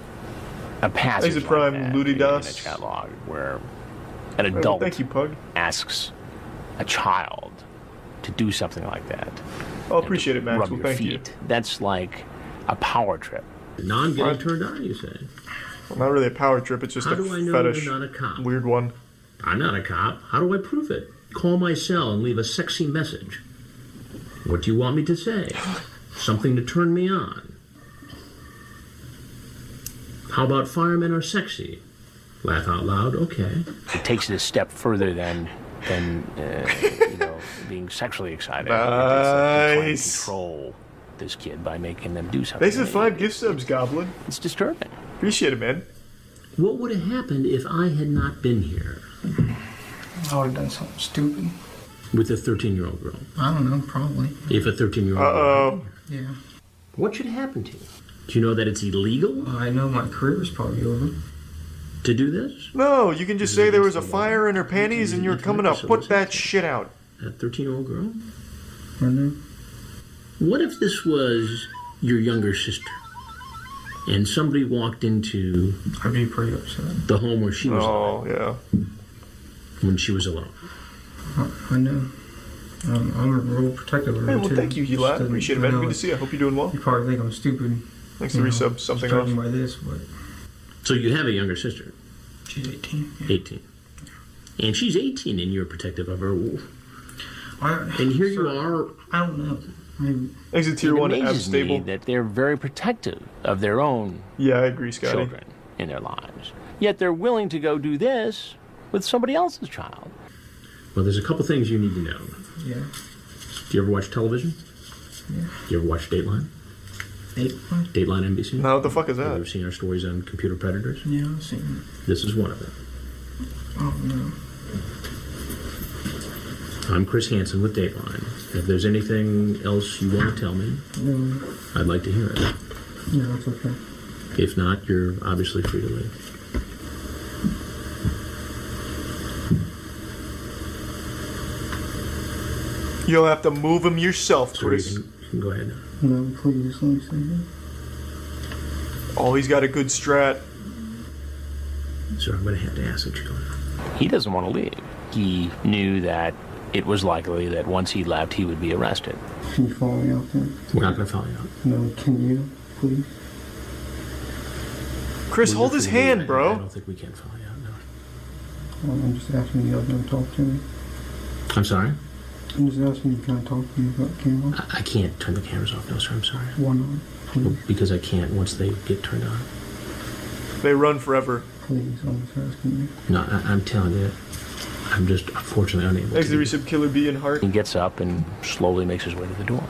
a passage Exit Prime, like that Ludi in Das. a chat log where an adult Thank you, Pug. asks a child to do something like that. I'll appreciate it, Max. Rub Well, your thank feet. you. That's like a power trip. Non-getting turned on, you say? Well, not really a power trip. It's just How a do I know fetish. you're not a cop? Weird one. I'm not a cop. How do I prove it? Call my cell and leave a sexy message. What do you want me to say? Something to turn me on. How about firemen are sexy? Laugh out loud, okay. It takes it a step further than being sexually excited. Nice. It's like control this kid by making them do something. Thanks for the 5 gift subs, Goblin. It's disturbing. Appreciate it, man. What would have happened if I had not been here? I would have done something stupid. With a 13-year-old girl? I don't know, probably. If a 13-year-old girl. Yeah. What should happen to you? Do you know that it's illegal? I know my career is probably over. To do this? No, you can just say there was a fire in her panties and you're coming to put that shit out. That 13-year-old girl? I know. What if this was your younger sister? And somebody walked into... I'd be pretty upset. The home where she was alive. Yeah. When she was alone. I know. I'm real protective of her, Hey, well, too. thank you, Hila. Appreciate it, man. Good to see you. I hope you're doing well. You probably think I'm stupid. Thanks for resub. Something else. By this, but... So you have a younger sister? She's 18. Yeah. 18. And she's 18 and you're protective of her. And here you are... I don't know. Maybe. Exit tier 1 It ab amazes stable. me that they're very protective of their own Yeah, I agree, Scotty. children in their lives. Yet they're willing to go do this with somebody else's child. Well, there's a couple things you need to know. Yeah. Do you ever watch television? Yeah. Do you ever watch Dateline? Dateline NBC? No, what the fuck is that? Have you ever seen our stories on computer predators? Yeah, I've seen it. This is one of them. Oh, no. I'm Chris Hansen with Dateline. If there's anything else you want to tell me, I'd like to hear it. Yeah, that's okay. If not, you're obviously free to leave. You'll have to move him yourself, Chris. You can go ahead now. No, please, let me say that. Oh, he's got a good strat. So I'm going to have to ask that you go now. He doesn't want to leave. He knew that it was likely that once he left, he would be arrested. Can you follow me out then? We're not going to follow you out. No, can you, please? Chris, hold his hand, I bro. don't think we can follow you out, no. Well, I'm just asking you to talk to me. I'm sorry? I'm just asking you, can I talk to you about the camera? I can't turn the cameras off. No, sir, I'm sorry. Why not? Please. Because I can't once they get turned on. They run forever. Please, I'm just asking you. No, I'm telling you, I'm just unfortunately unable Exit to. resub Killer B and Heart. He gets up and slowly makes his way to the door.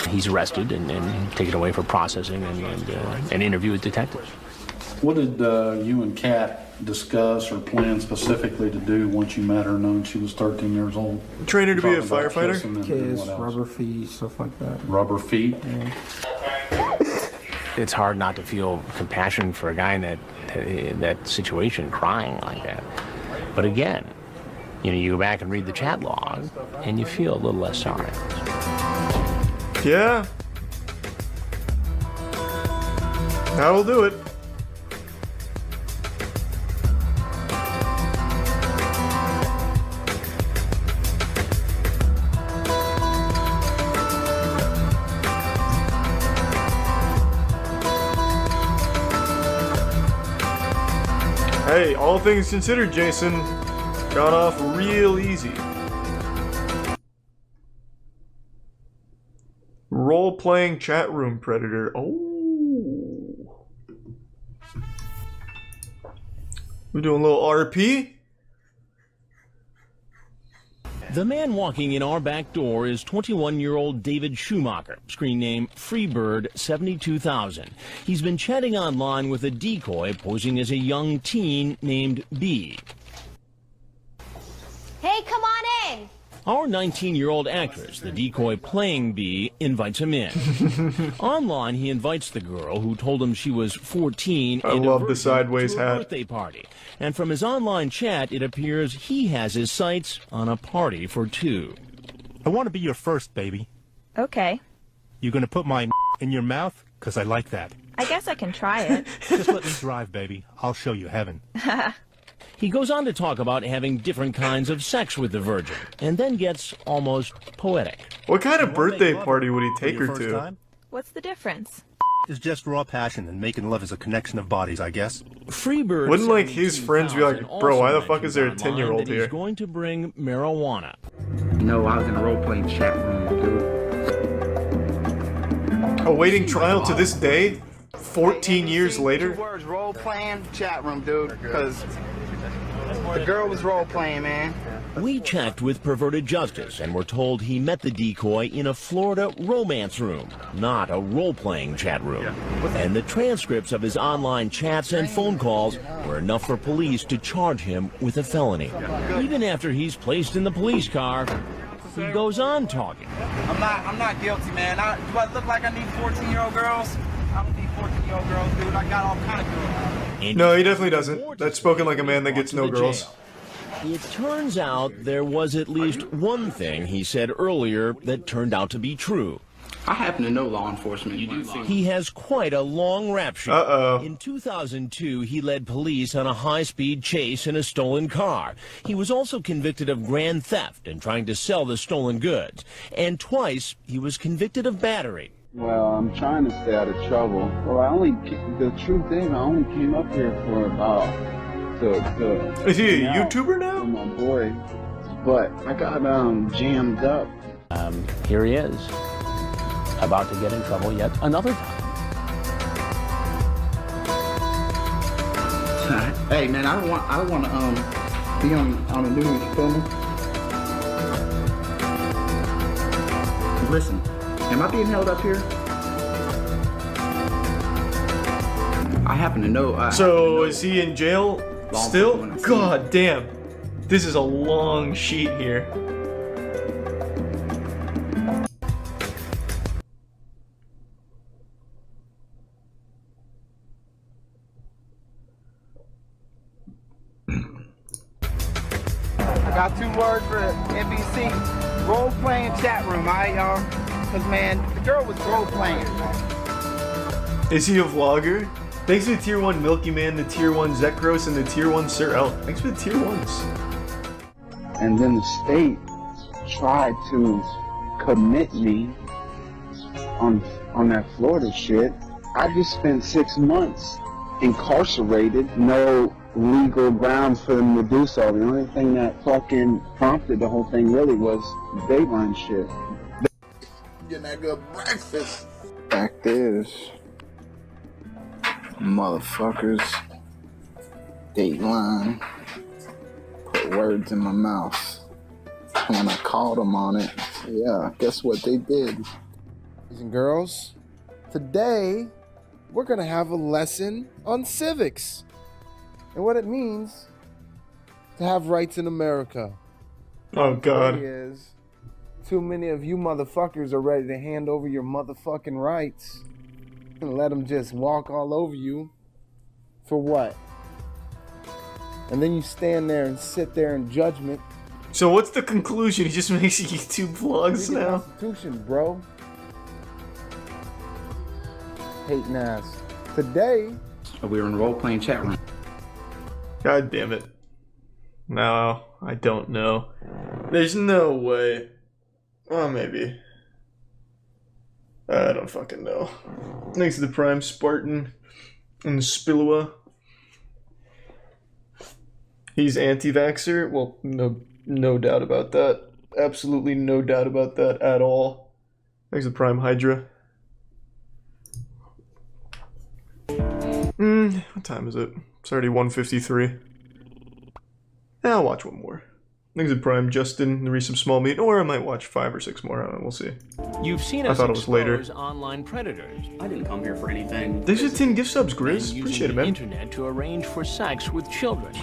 He's arrested and taken away for processing and an interview with detectives. What did you and Kat discuss or plan specifically to do once you met her, knowing she was 13 years old? Train her to be a Talking about firefighter? kissing and Kiss, what else? rubber feet, stuff like that. Rubber feet? Yeah. It's hard not to feel compassion for a guy in that situation, crying like that. But again, you go back and read the chat log, and you feel a little less sorry. Yeah. That'll do it. Hey, all things considered, Jason got off real easy. Role-playing chat room predator. Oh. We're doing a little RP. The man walking in our back door is 21-year-old David Schumacher, screen name Freebird72000. He's been chatting online with a decoy posing as a young teen named B. Hey, come on in. Our 19-year-old actress, the decoy playing B, invites him in. Online, he invites the girl, who told him she was 14, I love the sideways to a hat. birthday party. And from his online chat, it appears he has his sights on a party for two. I want to be your first, baby. Okay. You gonna put my in your mouth? 'Cause I like that. I guess I can try it. Just let me drive, baby. I'll show you heaven. He goes on to talk about having different kinds of sex with the Virgin, and then gets almost poetic. What kind of birthday party would he take her to? Time? What's the difference? It's just raw passion, and making love is a connection of bodies, I guess. Freebird. Wouldn't like his friends be like, bro, why the fuck is there a 10-year-old He's here? going to bring marijuana. No, I was in a role-playing chat room, dude. Awaiting trial to this day? 14 years later? 2 words, role-playing chat room, dude, because the girl was role-playing, man. We checked with Perverted Justice and were told he met the decoy in a Florida romance room, not a role-playing chat room. And the transcripts of his online chats and phone calls were enough for police to charge him with a felony. Even after he's placed in the police car, he goes on talking. I'm not guilty, man. Do I look like I need 14-year-old girls? I don't need 14-year-old girls, dude. I got all kind of girls. No, he definitely doesn't. That's spoken like a man that gets no girls. It turns out there was at least one thing he said earlier that turned out to be true. I happen to know law enforcement. He has quite a long rap sheet. Uh-oh. In 2002, he led police on a high-speed chase in a stolen car. He was also convicted of grand theft and trying to sell the stolen goods. And twice, he was convicted of battery. Well, I'm trying to stay out of trouble. Well, the truth is, I only came up here for about... Is he a YouTuber now? My boy, but I got jammed up. Here he is, about to get in trouble yet another time. Hey, man, I don't want to be on the news, you feel me? Listen, am I being held up here? I happen to know. So is he in jail? Still? God damn. This is a long sheet here. I got 2 words for NBC. Role-playing chat room, alright, y'all? Because, man, the girl was role-playing. Is he a vlogger? Thanks to the Tier 1 Milky Man, the Tier 1 Zekros, and the Tier 1 Sir L. Thanks for the Tier 1s. And then the state tried to commit me on that Florida shit. I just spent 6 months incarcerated, no legal grounds for them to do so. The only thing that fucking prompted the whole thing really was Dateline shit. Getting that good breakfast. Fact is, motherfuckers, Dateline put words in my mouth. When I called them on it, yeah, guess what they did? Boys and girls, today we're gonna have a lesson on civics and what it means to have rights in America. Oh God. The thing is, too many of you motherfuckers are ready to hand over your motherfucking rights and let them just walk all over you. For what? And then you stand there and sit there in judgment. So what's the conclusion? He just makes YouTube vlogs Read the now. Constitution, bro. Hating ass. Today, we were in a role-playing chat room. God damn it. No, I don't know. There's no way. Oh, maybe. I don't fucking know. Thanks to the Prime Spartan and Spillua. He's anti-vaxxer? Well, no doubt about that. Absolutely no doubt about that at all. Thanks to Prime Hydra. What time is it? It's already 1:53. Yeah, I'll watch one more. Thanks to Prime Justin. There be some small meat, or I might watch 5 or 6 more. We'll see. You've seen I us thought it was later. expose online predators. I didn't come here for anything. Thanks for 10 gift subs, Grizz. Appreciate it, man. Internet to arrange for sex with children.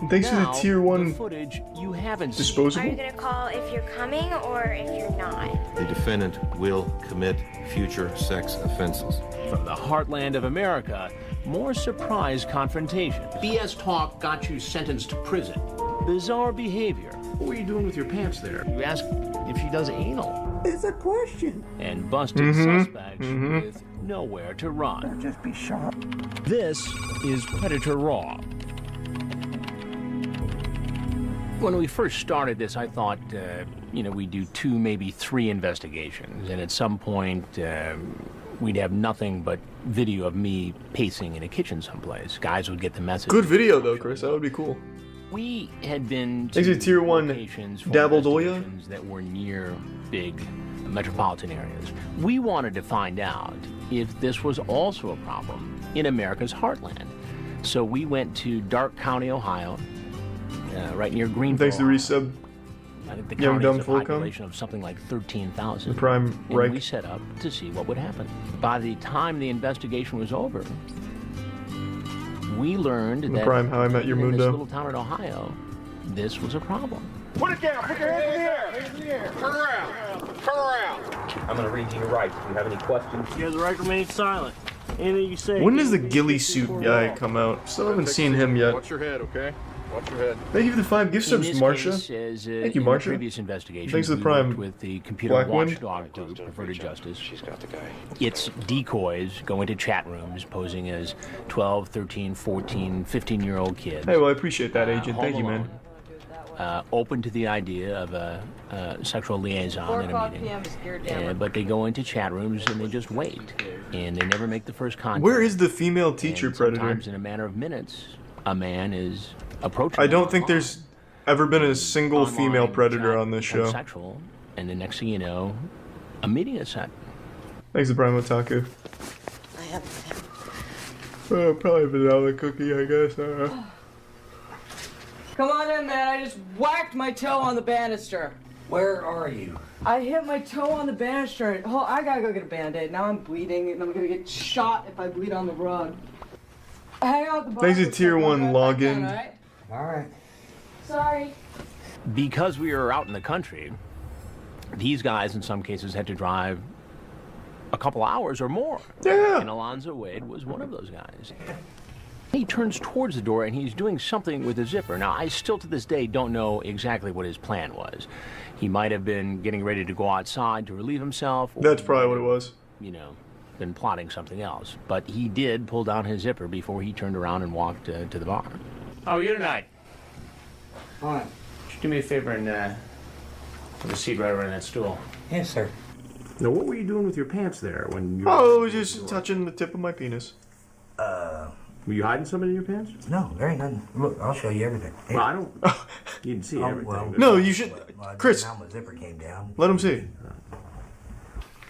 Thanks for the tier 1 footage you haven't disposable. Are you gonna call if you're coming or if you're not? The defendant will commit future sex offenses. From the heartland of America, more surprise confrontation. BS talk got you sentenced to prison. Bizarre behavior. What were you doing with your pants there? You ask if she does anal. It's a question. And busted suspects with nowhere to run. I'll just be shot. This is Predator Raw. When we first started this, I thought, we'd do 2, maybe 3 investigations. And at some point, we'd have nothing but video of me pacing in a kitchen someplace. Guys would get the message. Good video, though, Chris. That would be cool. We had been to tier 1 dabbled Oya that were near big metropolitan areas. We wanted to find out if this was also a problem in America's heartland. So we went to Darke County, Ohio, right near Greenville. Thanks to resub. I think the county has a population of something like 13,000. Prime and we set up to see what would happen. By the time the investigation was over, we learned that Prime, How I Met Your in this Mundo. little town in Ohio, this was a problem. Put it down. Put your hands in the air. Hands in the air. Turn around. Turn around. I'm going to read you your rights. Do you have any questions? You have the right to remain silent. Anything you say. When does the ghillie suit guy come out? Still haven't seen him yet. Watch your head, okay? Watch your head. Thank you for the 5 gift subs, Marsha. Thank you, Marsha. Previous investigation, Thanks to the we Prime. worked with the computer Blackwood. watchdog group, Perverted Justice. She's got the guy. Its decoys go into chat rooms posing as 12, 13, 14, 15-year-old kids. Hey, well, I appreciate that, Agent. Thank you, man. Open to the idea of a sexual liaison in a meeting. But they go into chat rooms and they just wait. And they never make the first contact. Where is the female teacher predator? Sometimes in a matter of minutes, a man is approaching. I don't think there's ever been a single female predator on this show. Sexual, and the next thing you know, a meeting is set. Thanks to Prime Otaku. Probably a vanilla cookie, I guess. Come on in, man. I just whacked my toe on the banister. Where are you? I hit my toe on the banister. Oh, I gotta go get a Band-Aid. Now I'm bleeding, and I'm gonna get shot if I bleed on the rug. Hang out the bottom. Thanks to tier 1 login. All right. Sorry. Because we were out in the country, these guys in some cases had to drive a couple hours or more. Yeah. And Alonzo Wade was one of those guys. He turns towards the door and he's doing something with the zipper. Now, I still to this day don't know exactly what his plan was. He might have been getting ready to go outside to relieve himself. That's probably what it was. Been plotting something else. But he did pull down his zipper before he turned around and walked to the bar. How are you tonight? Fine. Just do me a favor and have a seat right around that stool. Yes, sir. Now, what were you doing with your pants there when you... Oh, it was just touching the tip of my penis. Were you hiding something in your pants? No, there ain't nothing. Look, I'll show you everything. Well, I don't... You didn't see everything. Well, no, you should... Chris, now my zipper came down. let him see.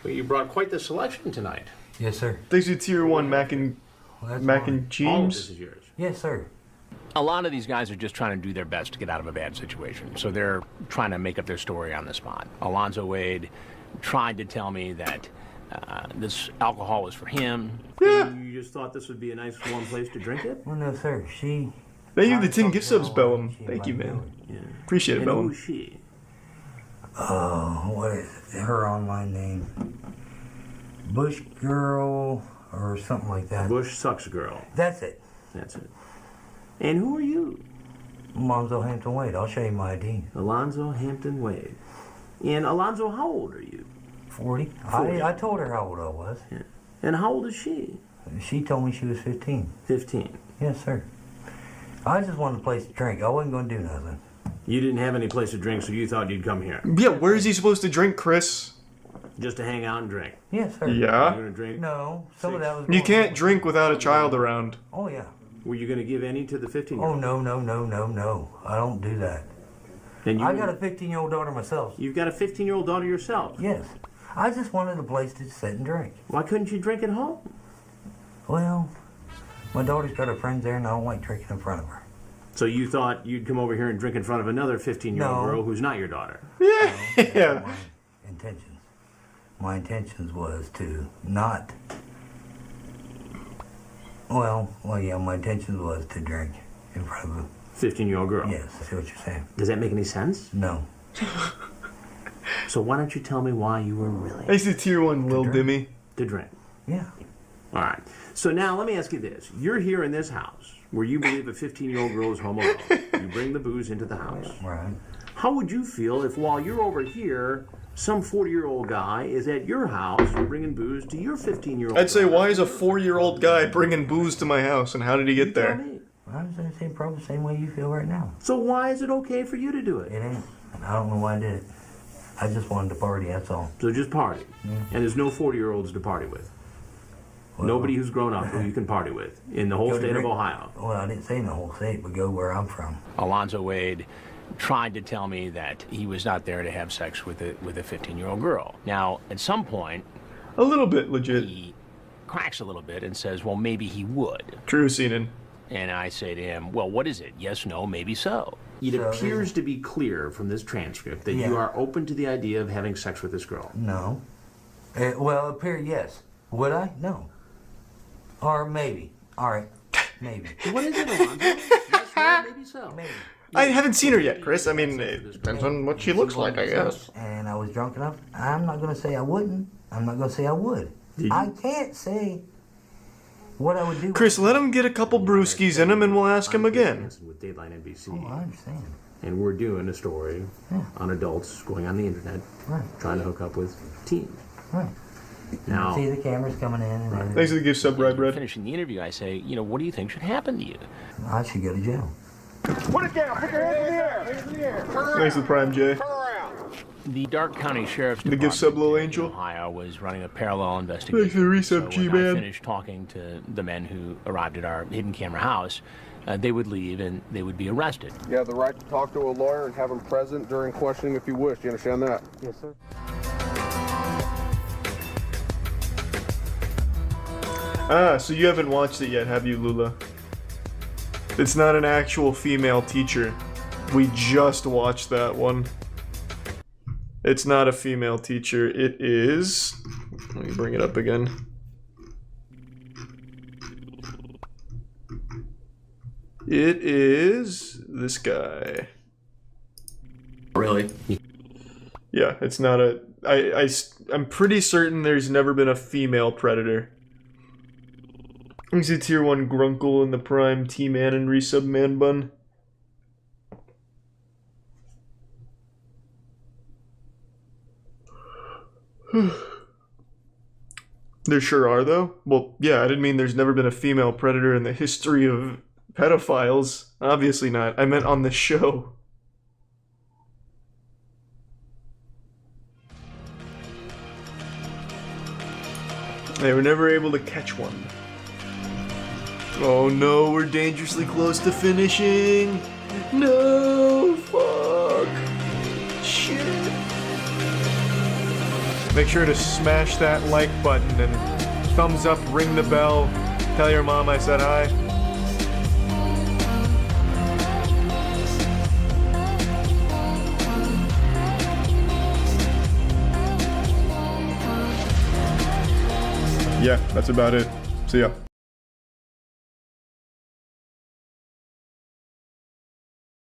Well, you brought quite the selection tonight. Yes, sir. Thanks to tier 1 mac and cheese. All of this is yours. Yes, sir. A lot of these guys are just trying to do their best to get out of a bad situation. So they're trying to make up their story on the spot. Alonzo Wade tried to tell me that this alcohol was for him. Yeah. You just thought this would be a nice warm place to drink it? Well, no, sir. She... Thank you for the 10 gift subs, Bellum. Thank you, man. Yeah. Appreciate it, And Bellum. who's she? What is her online name? Bush Girl or something like that. Bush Sucks Girl. That's it. That's it. And who are you? Alonzo Hampton Wade. I'll show you my ID. Alonzo Hampton Wade. And Alonzo, how old are you? 40. 40. I told her how old I was. Yeah. And how old is she? She told me she was 15. 15. Yes, sir. I just wanted a place to drink. I wasn't going to do nothing. You didn't have any place to drink, so you thought you'd come here. Yeah, where is he supposed to drink, Chris? Just to hang out and drink. Yes, sir. Yeah. You gonna drink? No, some of that was... You can't drink without a child around. Oh, yeah. Were you going to give any to the 15-year-old? Oh, no. I don't do that. Then I got a 15-year-old daughter myself. You've got a 15-year-old daughter yourself? Yes. I just wanted a place to sit and drink. Why couldn't you drink at home? Well, my daughter's got her friends there, and I don't like drinking in front of her. So you thought you'd come over here and drink in front of another 15-year-old girl who's not your daughter? Yeah. My intentions was to not. Well, yeah. My intentions was to drink in front of a 15-year-old girl. Yes, I see what you're saying. Does that make any sense? No. So why don't you tell me why you were really? I see tier 1 Lil Dimmy. To drink. Yeah. All right. So now let me ask you this: you're here in this house where you believe a 15-year-old girl is home alone. You bring the booze into the house. Right. How would you feel if while you're over here, some 40-year-old guy is at your house bringing booze to your 15-year-old? I'd say, why is a 4-year-old guy bringing booze to my house, and how did he get there? I'm the same, probably the same way you feel right now. So why is it okay for you to do it? It ain't. I don't know why I did it. I just wanted to party, that's all. So just party. And there's no 40-year-olds to party with. Well, nobody who's grown up who you can party with in the whole state of Ohio. Well, I didn't say in the whole state, but go where I'm from. Alonzo Wade tried to tell me that he was not there to have sex with a 15-year-old girl. Now, at some point, a little bit legit, he cracks a little bit and says, well, maybe he would. True, Seenan. And I say to him, well, what is it? Yes, no, maybe so. It appears to be clear from this transcript that you are open to the idea of having sex with this girl. No. Well, yes. Would I? No. Or maybe. All right. Maybe. What is it, Alonzo? Yes, no, maybe so. Maybe. I haven't seen her yet, Chris. I mean, it depends on what she looks like, I guess. And I was drunk enough. I'm not going to say I wouldn't. I'm not going to say I would. I can't say what I would do. Chris, let him get a couple brewskis in him and we'll ask him again. With Dateline NBC. Oh, I understand. And we're doing a story on adults going on the internet, trying to hook up with teens. Right. Now, see the cameras coming in. And thanks for the gift sub, right, Brad? Finishing the interview, I say, what do you think should happen to you? I should go to jail. Put it down. Put your hands in the air. Thanks for the Prime J. The Dark County Sheriff's Department gift sub, Lil Angel. Ohio was running a parallel investigation. Thanks for the resub, G-Man. I finished talking to the men who arrived at our hidden camera house. They would leave and they would be arrested. You have the right to talk to a lawyer and have him present during questioning if you wish. Do you understand that? Yes, sir. Ah, so you haven't watched it yet, have you, Lula? It's not an actual female teacher. We just watched that one. It's not a female teacher. It is... Let me bring it up again. It is this guy. Really? Yeah, it's not a... I'm pretty certain there's never been a female predator. He's a tier 1 Grunkle in the Prime T-Man and resub Man Bun. There sure are, though. Well, yeah, I didn't mean there's never been a female predator in the history of pedophiles. Obviously not. I meant on the show. They were never able to catch one. Oh no, we're dangerously close to finishing. No, fuck. Shit. Make sure to smash that like button and thumbs up, ring the bell, tell your mom I said hi. Yeah, that's about it. See ya.